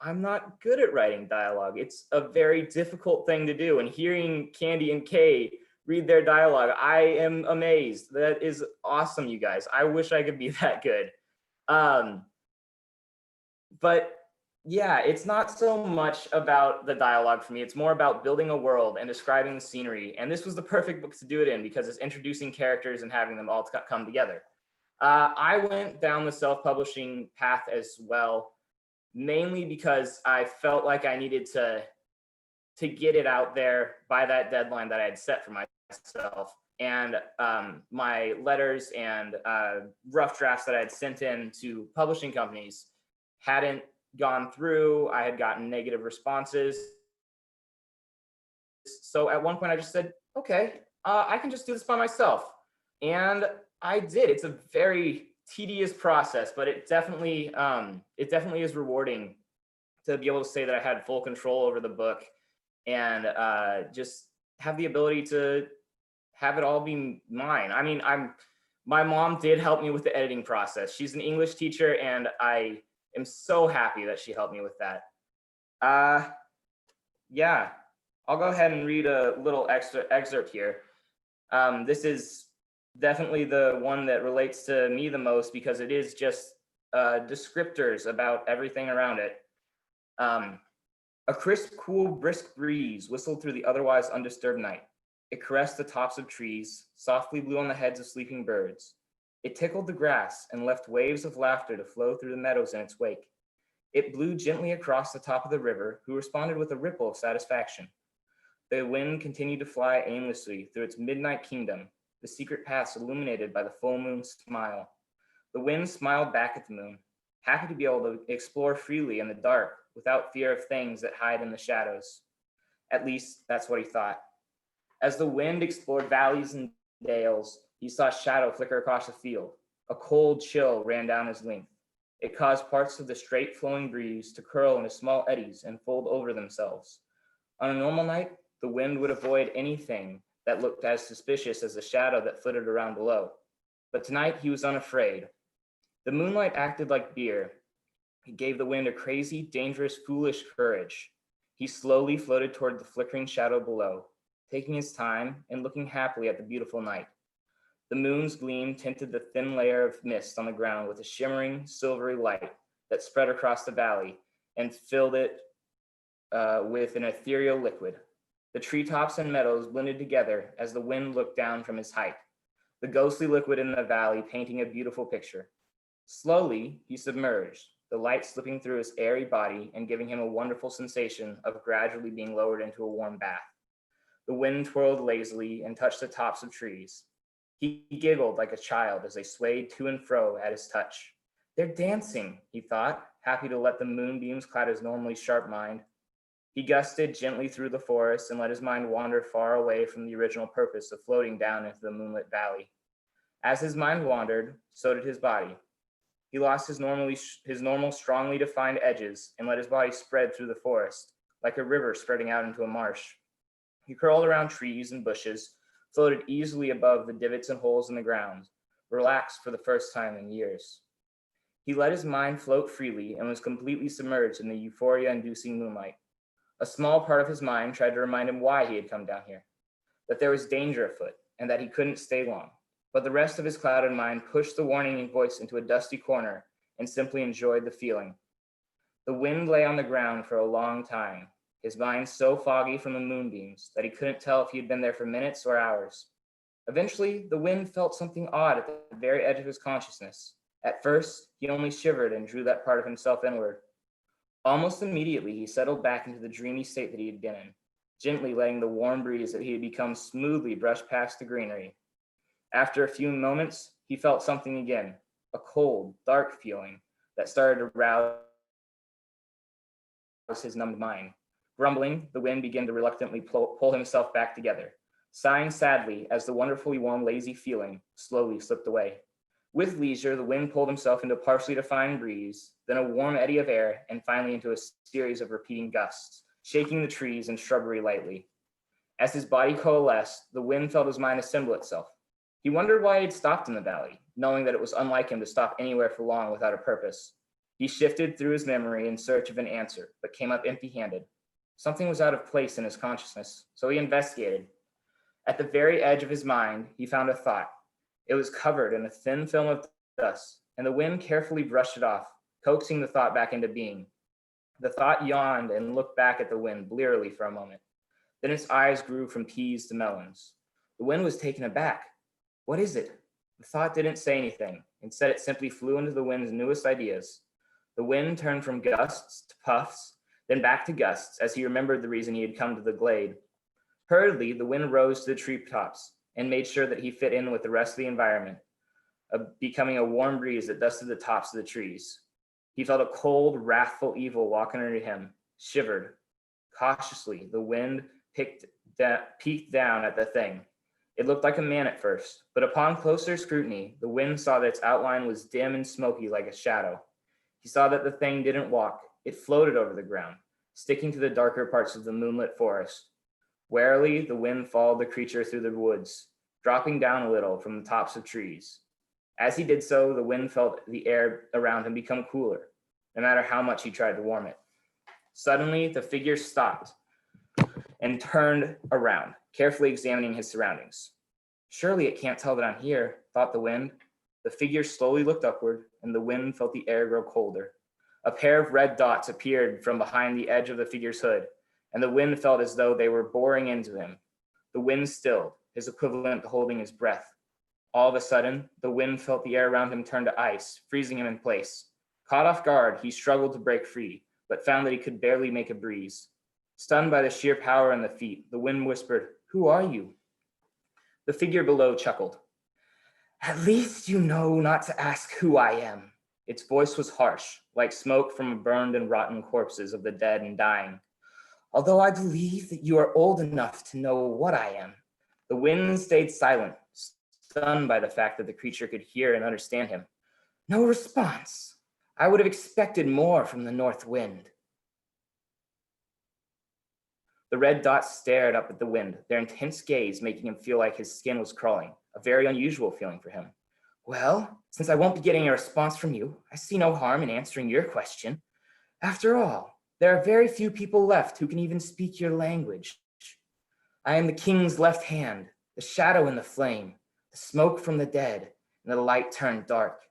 I'm not good at writing dialogue. It's a very difficult thing to do. And hearing Candy and Kay read their dialogue, I am amazed. That is awesome, you guys. I wish I could be that good. But yeah, it's not so much about the dialogue for me. It's more about building a world and describing the scenery. And this was the perfect book to do it in because it's introducing characters and having them all come together. I went down the self-publishing path as well, mainly because I felt like I needed to get it out there by that deadline that I had set for myself. And my letters and rough drafts that I had sent in to publishing companies hadn't gone through. I had gotten negative responses. So at one point I just said, okay, I can just do this by myself. And I did. It's a very tedious process, but it definitely is rewarding to be able to say that I had full control over the book and just have the ability to have it all be mine. I mean, my mom did help me with the editing process. She's an English teacher, and I am so happy that she helped me with that. Yeah, I'll go ahead and read a little excerpt here. This is definitely the one that relates to me the most because it is just descriptors about everything around it. A crisp, cool, brisk breeze whistled through the otherwise undisturbed night. It caressed the tops of trees, softly blew on the heads of sleeping birds. It tickled the grass and left waves of laughter to flow through the meadows in its wake. It blew gently across the top of the river, who responded with a ripple of satisfaction. The wind continued to fly aimlessly through its midnight kingdom, the secret paths illuminated by the full moon's smile. The wind smiled back at the moon, happy to be able to explore freely in the dark without fear of things that hide in the shadows. At least, that's what he thought. As the wind explored valleys and dales, he saw shadow flicker across the field. A cold chill ran down his length. It caused parts of the straight flowing breeze to curl into small eddies and fold over themselves. On a normal night, the wind would avoid anything that looked as suspicious as the shadow that flitted around below. But tonight he was unafraid. The moonlight acted like beer. It gave the wind a crazy, dangerous, foolish courage. He slowly floated toward the flickering shadow below, taking his time and looking happily at the beautiful night. The moon's gleam tinted the thin layer of mist on the ground with a shimmering, silvery light that spread across the valley and filled it with an ethereal liquid. The treetops and meadows blended together as the wind looked down from his height, the ghostly liquid in the valley painting a beautiful picture. Slowly, he submerged, the light slipping through his airy body and giving him a wonderful sensation of gradually being lowered into a warm bath. The wind twirled lazily and touched the tops of trees. He giggled like a child as they swayed to and fro at his touch. They're dancing, he thought, happy to let the moonbeams cloud his normally sharp mind. He gusted gently through the forest and let his mind wander far away from the original purpose of floating down into the moonlit valley. As his mind wandered, so did his body. He lost his normal strongly defined edges and let his body spread through the forest, like a river spreading out into a marsh. He curled around trees and bushes, floated easily above the divots and holes in the ground, relaxed for the first time in years. He let his mind float freely and was completely submerged in the euphoria-inducing moonlight. A small part of his mind tried to remind him why he had come down here, that there was danger afoot and that he couldn't stay long. But the rest of his clouded mind pushed the warning voice into a dusty corner and simply enjoyed the feeling. The wind lay on the ground for a long time, his mind so foggy from the moonbeams that he couldn't tell if he had been there for minutes or hours. Eventually, the wind felt something odd at the very edge of his consciousness. At first, he only shivered and drew that part of himself inward. Almost immediately, he settled back into the dreamy state that he had been in, gently letting the warm breeze that he had become smoothly brush past the greenery. After a few moments, he felt something again, a cold, dark feeling that started to rouse his numbed mind. Grumbling, the wind began to reluctantly pull himself back together, sighing sadly as the wonderfully warm, lazy feeling slowly slipped away. With leisure, the wind pulled himself into a partially defined breeze, then a warm eddy of air, and finally into a series of repeating gusts, shaking the trees and shrubbery lightly. As his body coalesced, the wind felt his mind assemble itself. He wondered why he had stopped in the valley, knowing that it was unlike him to stop anywhere for long without a purpose. He shifted through his memory in search of an answer, but came up empty-handed. Something was out of place in his consciousness, so he investigated. At the very edge of his mind, he found a thought. It was covered in a thin film of dust, and the wind carefully brushed it off, coaxing the thought back into being. The thought yawned and looked back at the wind blearily for a moment. Then its eyes grew from peas to melons. The wind was taken aback. What is it? The thought didn't say anything. Instead, it simply flew into the wind's newest ideas. The wind turned from gusts to puffs, then back to gusts as he remembered the reason he had come to the glade. Hurriedly, the wind rose to the treetops and made sure that he fit in with the rest of the environment, becoming a warm breeze that dusted the tops of the trees. He felt a cold, wrathful evil walk under him, shivered. Cautiously, the wind peeked down at the thing. It looked like a man at first, but upon closer scrutiny, the wind saw that its outline was dim and smoky like a shadow. He saw that the thing didn't walk, it floated over the ground, sticking to the darker parts of the moonlit forest. Warily, the wind followed the creature through the woods, dropping down a little from the tops of trees. As he did so, the wind felt the air around him become cooler, no matter how much he tried to warm it. Suddenly, the figure stopped and turned around, carefully examining his surroundings. Surely it can't tell that I'm here, thought the wind. The figure slowly looked upward, and the wind felt the air grow colder. A pair of red dots appeared from behind the edge of the figure's hood, and the wind felt as though they were boring into him. The wind stilled, his equivalent to holding his breath. All of a sudden, the wind felt the air around him turn to ice, freezing him in place. Caught off guard, he struggled to break free, but found that he could barely make a breeze. Stunned by the sheer power in the feat, the wind whispered, "Who are you?" The figure below chuckled. "At least you know not to ask who I am." Its voice was harsh, like smoke from burned and rotten corpses of the dead and dying. "Although I believe that you are old enough to know what I am." The wind stayed silent, stunned by the fact that the creature could hear and understand him. No response. I would have expected more from the north wind. The red dots stared up at the wind, their intense gaze making him feel like his skin was crawling, a very unusual feeling for him. "Well, since I won't be getting a response from you, I see no harm in answering your question. After all, there are very few people left who can even speak your language. I am the king's left hand, the shadow in the flame, the smoke from the dead, and the light turned dark."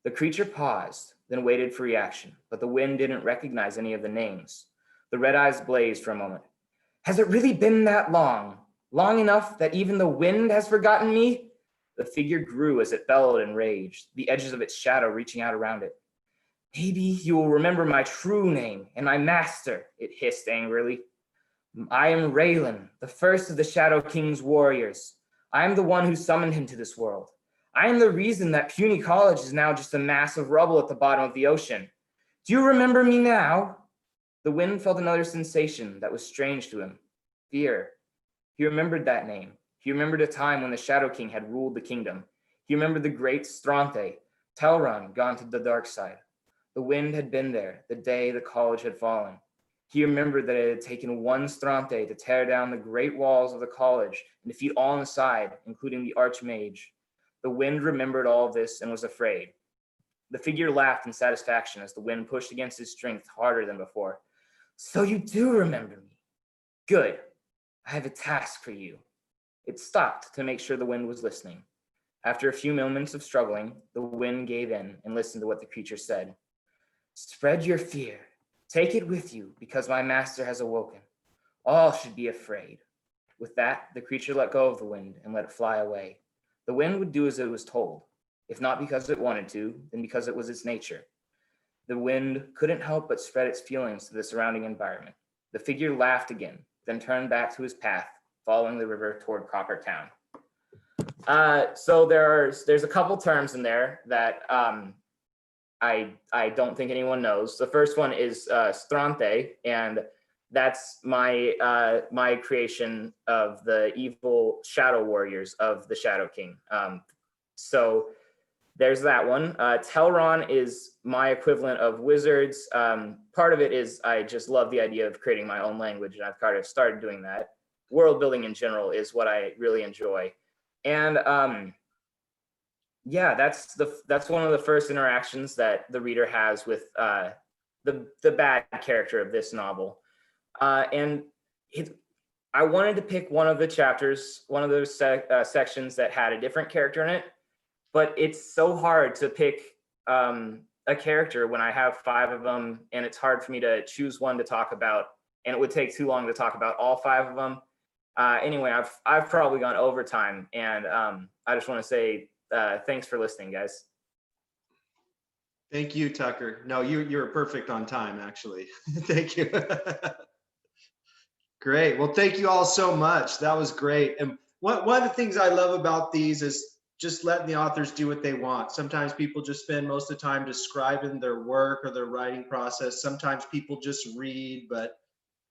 The creature paused, then waited for reaction, but the wind didn't recognize any of the names. The red eyes blazed for a moment. "Has it really been that long? Long enough that even the wind has forgotten me?" The figure grew as it bellowed and raged, the edges of its shadow reaching out around it. "Maybe you will remember my true name and my master," it hissed angrily. "I am Raylan, the first of the Shadow King's warriors. I am the one who summoned him to this world. I am the reason that Puny College is now just a mass of rubble at the bottom of the ocean. Do you remember me now?" The wind felt another sensation that was strange to him. Fear. He remembered that name. He remembered a time when the Shadow King had ruled the kingdom. He remembered the great Strante, Telron gone to the dark side. The wind had been there the day the college had fallen. He remembered that it had taken one Strante to tear down the great walls of the college and defeat all inside, including the Archmage. The wind remembered all of this and was afraid. The figure laughed in satisfaction as the wind pushed against his strength harder than before. So you do remember me. Good. I have a task for you. It stopped to make sure the wind was listening. After a few moments of struggling, the wind gave in and listened to what the creature said. Spread your fear. Take it with you, because my master has awoken. All should be afraid. With that, the creature let go of the wind and let it fly away. The wind would do as it was told, if not because it wanted to, then because it was its nature. The wind couldn't help but spread its feelings to the surrounding environment. The figure laughed again, then turned back to his path, following the river toward Copper Town. So there's a couple terms in there that I don't think anyone knows. The first one is Strante, and that's my my creation of the evil shadow warriors of the Shadow King. So there's that one. Telron is my equivalent of wizards. Part of it is I just love the idea of creating my own language, and I've kind of started doing that. World building in general is what I really enjoy. And yeah, that's one of the first interactions that the reader has with the bad character of this novel. I wanted to pick one of the chapters, one of those sections that had a different character in it, but it's so hard to pick a character when I have 5 of them, and it's hard for me to choose one to talk about, and it would take too long to talk about all 5 of them. Anyway, I've probably gone overtime, and I just want to say thanks for listening, guys. Thank you, Tucker. No, you're perfect on time, actually. Thank you. Great. Well, thank you all so much. That was great. And one of the things I love about these is just letting the authors do what they want. Sometimes people just spend most of the time describing their work or their writing process. Sometimes people just read, but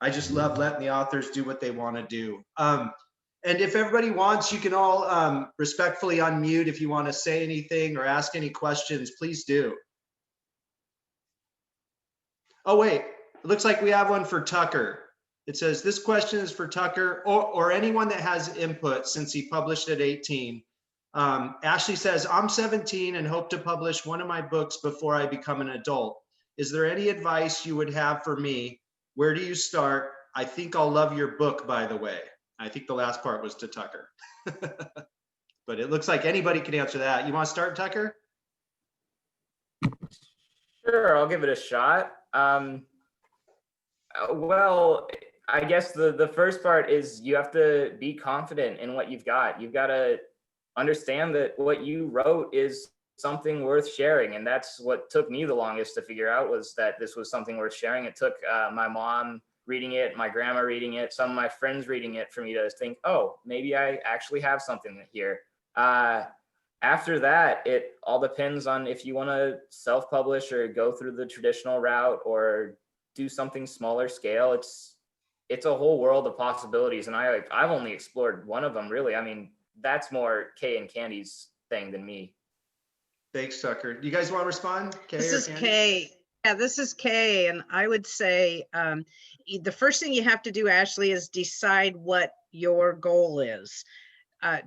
I just love letting the authors do what they want to do. And if everybody wants, you can all respectfully unmute if you want to say anything or ask any questions, please do. Oh, wait, it looks like we have one for Tucker. It says, this question is for Tucker or anyone that has input since he published at 18. Ashley says, I'm 17 and hope to publish one of my books before I become an adult. Is there any advice you would have for me? Where do you start? I think I'll love your book, by the way. I think the last part was to Tucker. But it looks like anybody can answer that. You want to start, Tucker? Sure, I'll give it a shot. Well, I guess the first part is you have to be confident in what you've got. You've got to understand that what you wrote is something worth sharing. And that's what took me the longest to figure out, was that this was something worth sharing. It took my mom reading it, my grandma reading it, some of my friends reading it for me to think, oh, maybe I actually have something here. After that, it all depends on if you want to self-publish or go through the traditional route or do something smaller scale. It's a whole world of possibilities, and I've only explored one of them, really. I mean, that's more Kay and Candy's thing than me. Thanks, Tucker. Do you guys want to respond? This is Kay. Yeah, this is Kay, and I would say the first thing you have to do, Ashley, is decide what your goal is.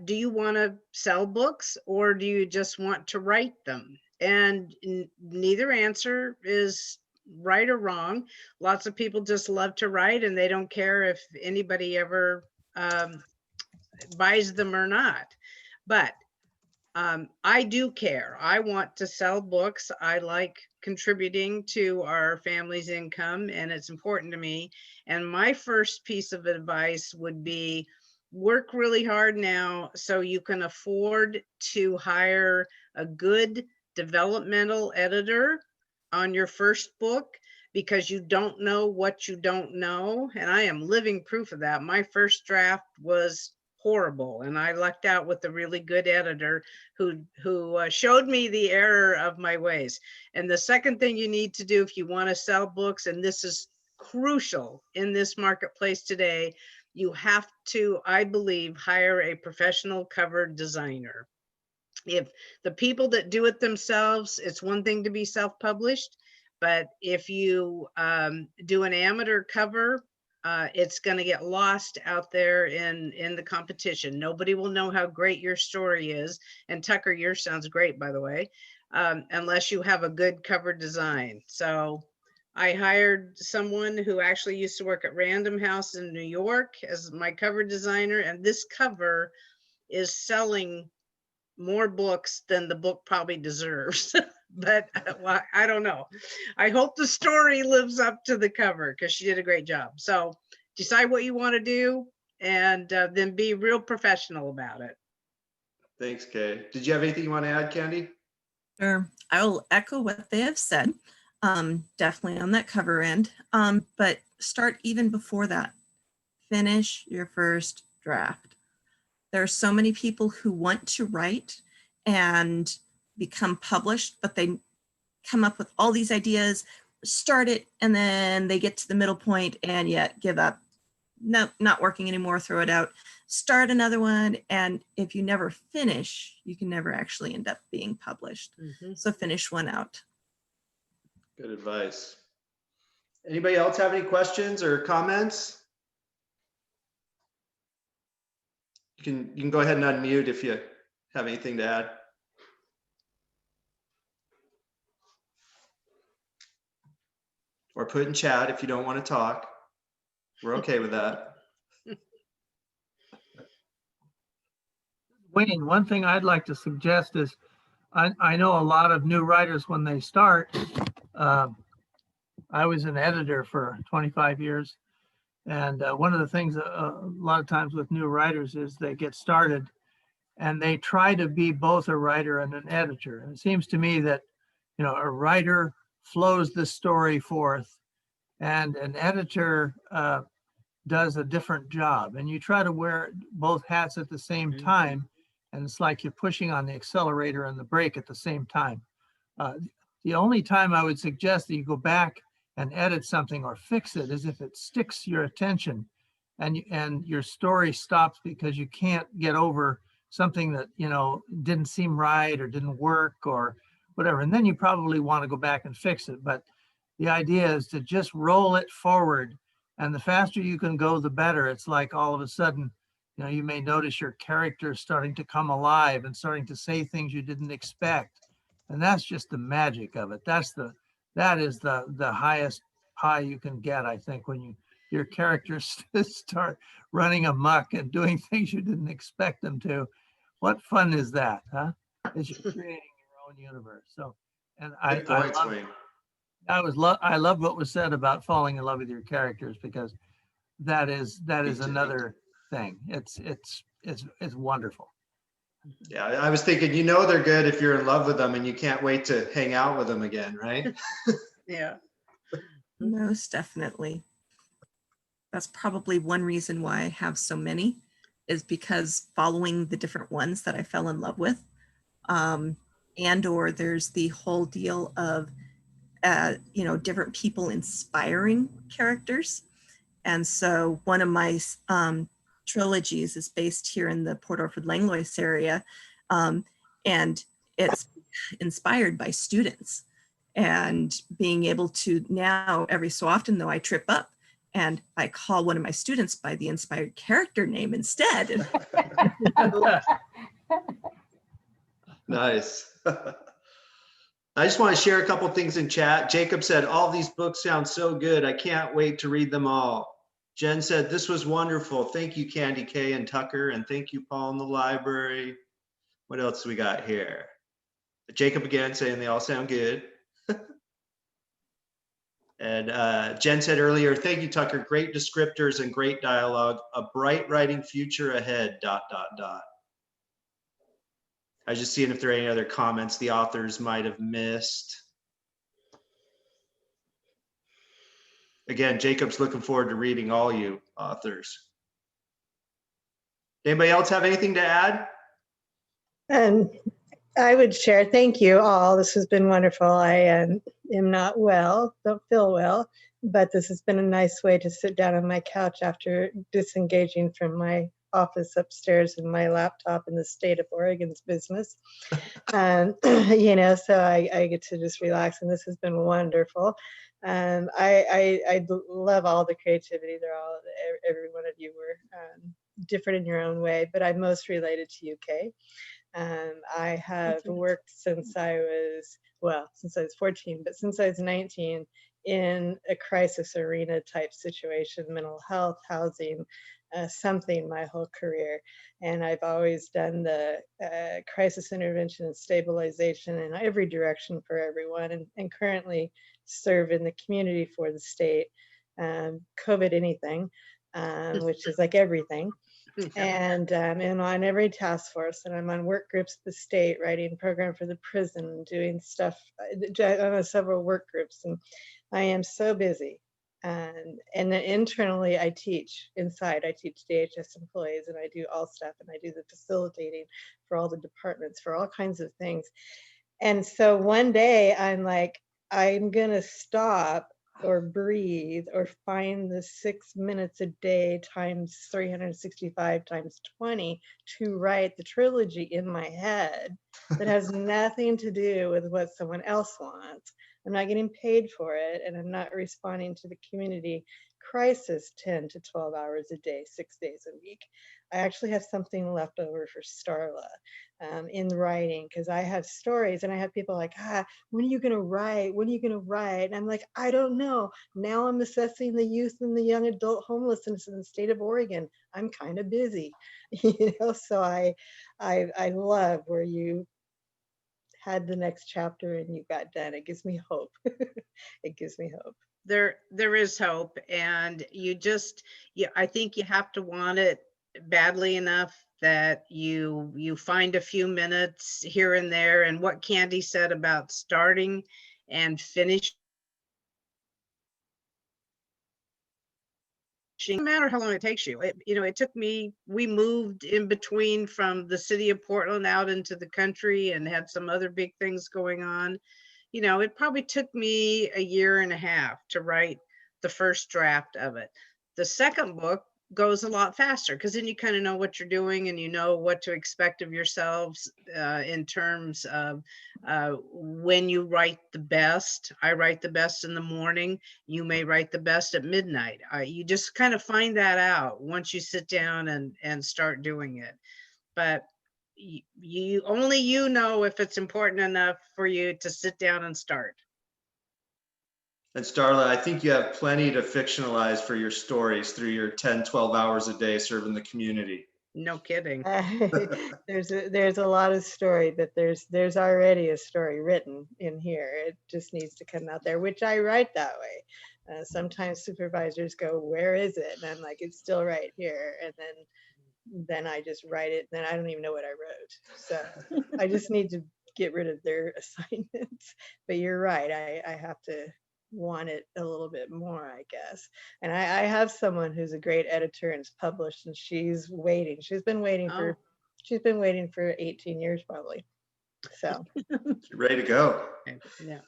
Do you want to sell books, or do you just want to write them? And neither answer is right or wrong. Lots of people just love to write, and they don't care if anybody ever buys them or not. But I do care. I want to sell books. I like contributing to our family's income, and it's important to me. And my first piece of advice would be, work really hard now so you can afford to hire a good developmental editor on your first book, because you don't know what you don't know. And I am living proof of that. My first draft was horrible, and I lucked out with a really good editor who showed me the error of my ways. And the second thing you need to do if you want to sell books, and this is crucial in this marketplace today, you have to, I believe, hire a professional cover designer. If the people that do it themselves, it's one thing to be self-published, but if you do an amateur cover, it's going to get lost out there in the competition. Nobody will know how great your story is. And Tucker, yours sounds great, by the way. unless you have a good cover design. So I hired someone who actually used to work at Random House in New York as my cover designer, and this cover is selling more books than the book probably deserves. But well, I don't know. I hope the story lives up to the cover because she did a great job. So decide what you want to do and then be real professional about it. Thanks, Kay. Did you have anything you want to add, Candy? Sure. I will echo what they have said. Definitely on that cover end. But start even before that. Finish your first draft. There are so many people who want to write and become published, but they come up with all these ideas, start it, and then they get to the middle point and yet give up. No, not working anymore, throw it out. Start another one, and if you never finish, you can never actually end up being published. So finish one out. Good advice. Anybody else have any questions or comments? You can go ahead and unmute if you have anything to add. Or put in chat if you don't want to talk. We're okay with that. Wayne, one thing I'd like to suggest is, I know a lot of new writers when they start. I was an editor for 25 years. And one of the things a lot of times with new writers is they get started and they try to be both a writer and an editor. And it seems to me that, you know, a writer flows the story forth and an editor does a different job. And you try to wear both hats at the same time. And it's like you're pushing on the accelerator and the brake at the same time. The only time I would suggest that you go back and edit something or fix it is if it sticks your attention and your story stops because you can't get over something that, you know, didn't seem right or didn't work or whatever. And then you probably want to go back and fix it. But the idea is to just roll it forward. And the faster you can go, the better. It's like all of a sudden, you know, you may notice your character starting to come alive and starting to say things you didn't expect. And that's just the magic of it. That is the highest high you can get, I think, when your characters start running amok and doing things you didn't expect them to. What fun is that, huh? Is you're creating your own universe. So, and Good points, Wayne. I love what was said about falling in love with your characters, because that is another thing. It's wonderful. Yeah, I was thinking, you know, they're good if you're in love with them and you can't wait to hang out with them again, right? Yeah. Most definitely. That's probably one reason why I have so many, is because following the different ones that I fell in love with, and or there's the whole deal of, you know, different people inspiring characters. And so one of my trilogies is based here in the Port Orford Langlois area, and it's inspired by students. And being able to now, every so often though, I trip up and I call one of my students by the inspired character name instead. Nice. I just want to share a couple things in chat. Jacob said, all these books sound so good. I can't wait to read them all. Jen said, this was wonderful. Thank you, Candy K and Tucker. And thank you, Paul, in the library. What else do we got here? Jacob again saying they all sound good. And Jen said earlier, thank you, Tucker. Great descriptors and great dialogue. A bright writing future ahead, ... I was just seeing if there are any other comments the authors might have missed. Again, Jacob's looking forward to reading all you authors. Anybody else have anything to add? And I would share, thank you all. This has been wonderful. I am not well, don't feel well, but this has been a nice way to sit down on my couch after disengaging from my office upstairs and my laptop in the state of Oregon's business. You know, so I get to just relax, and this has been wonderful. I love all the creativity. Every one of you were different in your own way, but I most related to UK. I have worked since I was 14, but since I was 19 in a crisis arena type situation, mental health, housing, something my whole career. And I've always done the crisis intervention and stabilization in every direction for everyone, and currently serve in the community for the state, COVID anything, which is like everything. And I'm on every task force, and I'm on work groups at the state, writing program for the prison, doing stuff. I'm on several work groups, and I am so busy. And then internally, I teach inside. I teach DHS employees, and I do all stuff, and I do the facilitating for all the departments, for all kinds of things. And so one day, I'm like, I'm gonna stop or breathe or find the 6 minutes a day times 365 times 20 to write the trilogy in my head that has nothing to do with what someone else wants. I'm not getting paid for it, and I'm not responding to the community crisis 10 to 12 hours a day, 6 days a week. I actually have something left over for Starla in writing, because I have stories, and I have people like, when are you going to write? When are you going to write? And I'm like, I don't know. Now I'm assessing the youth and the young adult homelessness in the state of Oregon. I'm kind of busy, so I love where you had the next chapter and you got done. It gives me hope. It gives me hope. There is hope, and I think you have to want it badly enough that you find a few minutes here and there. And what Candy said about starting and finishing, no matter how long it takes you. It took me, we moved in between from the city of Portland out into the country and had some other big things going on. It probably took me a year and a half to write the first draft of it. The second book goes a lot faster, because then you kind of know what you're doing, and you know what to expect of yourselves in terms of when you write the best. I write the best in the morning. You may write the best at midnight. You just kind of find that out once you sit down and start doing it. But you know if it's important enough for you to sit down and start. And Starla, I think you have plenty to fictionalize for your stories through your 10, 12 hours a day serving the community. No kidding. There's a lot of story, but there's already a story written in here. It just needs to come out there, which I write that way. Sometimes supervisors go, "Where is it?" And I'm like, "It's still right here." And then I just write it, and then I don't even know what I wrote. So I just need to get rid of their assignments. But you're right, I have to want it a little bit more, I guess. And I have someone who's a great editor and is published, and she's waiting. She's been waiting for 18 years probably. So You're ready to go. Yeah.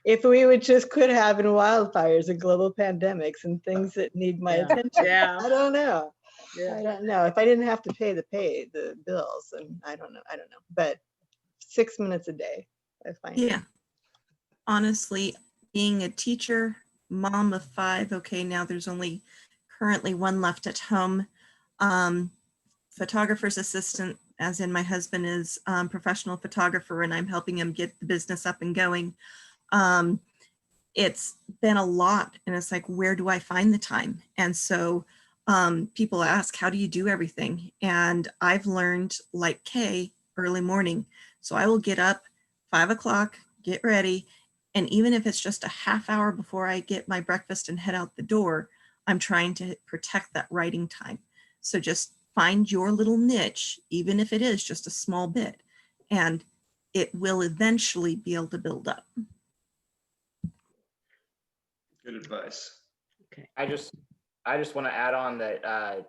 if we would just quit having wildfires and global pandemics and things that need my attention. Yeah. I don't know. Yeah. I don't know. If I didn't have to pay the bills, and I don't know. But 6 minutes a day, I find. Yeah. Honestly, being a teacher, mom of 5, okay, now there's only currently 1 left at home. Photographer's assistant, as in my husband is professional photographer, and I'm helping him get the business up and going. It's been a lot, and it's like, where do I find the time? And so people ask, how do you do everything? And I've learned, like Kay, early morning. So I will get up 5 o'clock, get ready. And even if it's just a half hour before I get my breakfast and head out the door, I'm trying to protect that writing time. So just find your little niche, even if it is just a small bit, and it will eventually be able to build up. Good advice. Okay. I just want to add on that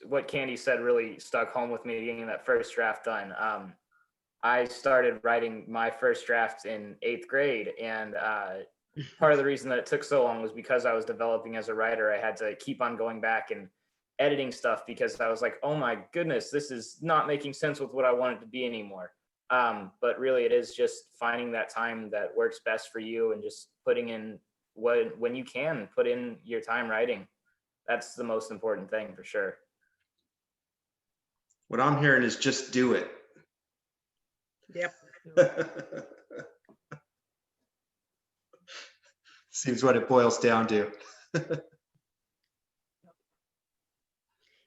what Candy said really stuck home with me, getting that first draft done. I started writing my first draft in 8th grade, and part of the reason that it took so long was because I was developing as a writer. I had to keep on going back and editing stuff because I was like, oh my goodness, this is not making sense with what I want it to be anymore. But really, it is just finding that time that works best for you, and just putting in when you can put in your time writing. That's the most important thing for sure. What I'm hearing is just do it. Yep. Seems what it boils down to.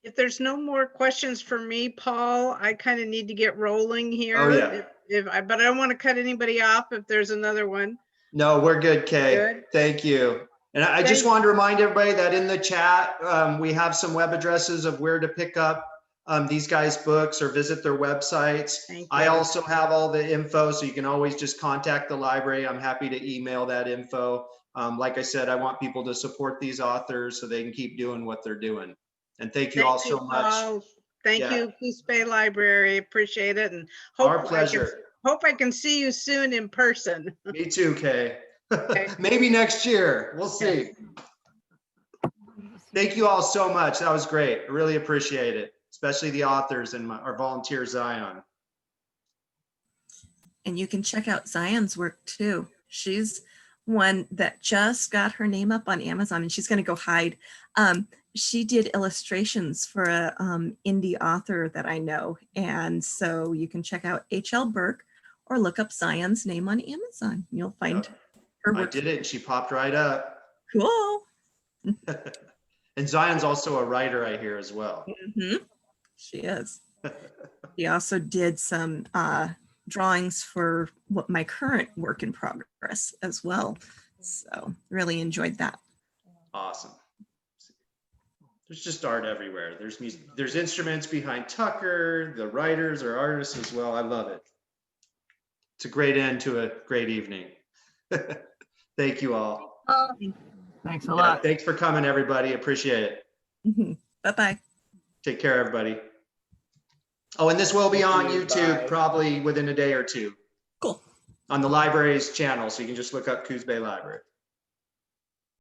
If there's no more questions for me, Paul, I kind of need to get rolling here. Oh, yeah. But I don't want to cut anybody off if there's another one. No, we're good, Kay. Good. Thank you. And I just wanted to remind everybody that in the chat, we have some web addresses of where to pick up these guys' books or visit their websites. Thank you. I also have all the info, so you can always just contact the library. I'm happy to email that info. Like I said, I want people to support these authors so they can keep doing what they're doing. And thank you all so much. Paul. Thank you, Coos Bay Library. Appreciate it. And Our pleasure. Hope I can see you soon in person. Me too, Kay. Okay. Maybe next year. We'll see. Thank you all so much. That was great. I really appreciate it, especially the authors and our volunteer Zion. And you can check out Zion's work too. She's one that just got her name up on Amazon, and she's going to go hide. She did illustrations for a indie author that I know. And so you can check out H.L. Burke or look up Zion's name on Amazon. You'll find her work. I did it. She popped right up. Cool. And Zion's also a writer, I hear, as well. Mm-hmm. She is. She also did some drawings for what my current work in progress as well. So really enjoyed that. Awesome. There's just art everywhere. There's music, there's instruments behind Tucker, the writers or artists as well. I love it. It's a great end to a great evening. Thank you all. Thanks a lot. Thanks for coming, everybody. Appreciate it. Mm-hmm. Bye-bye. Take care, everybody. Oh, and this will be on YouTube Bye. probably within a day or two. Cool. On the library's channel, so you can just look up Coos Bay Library.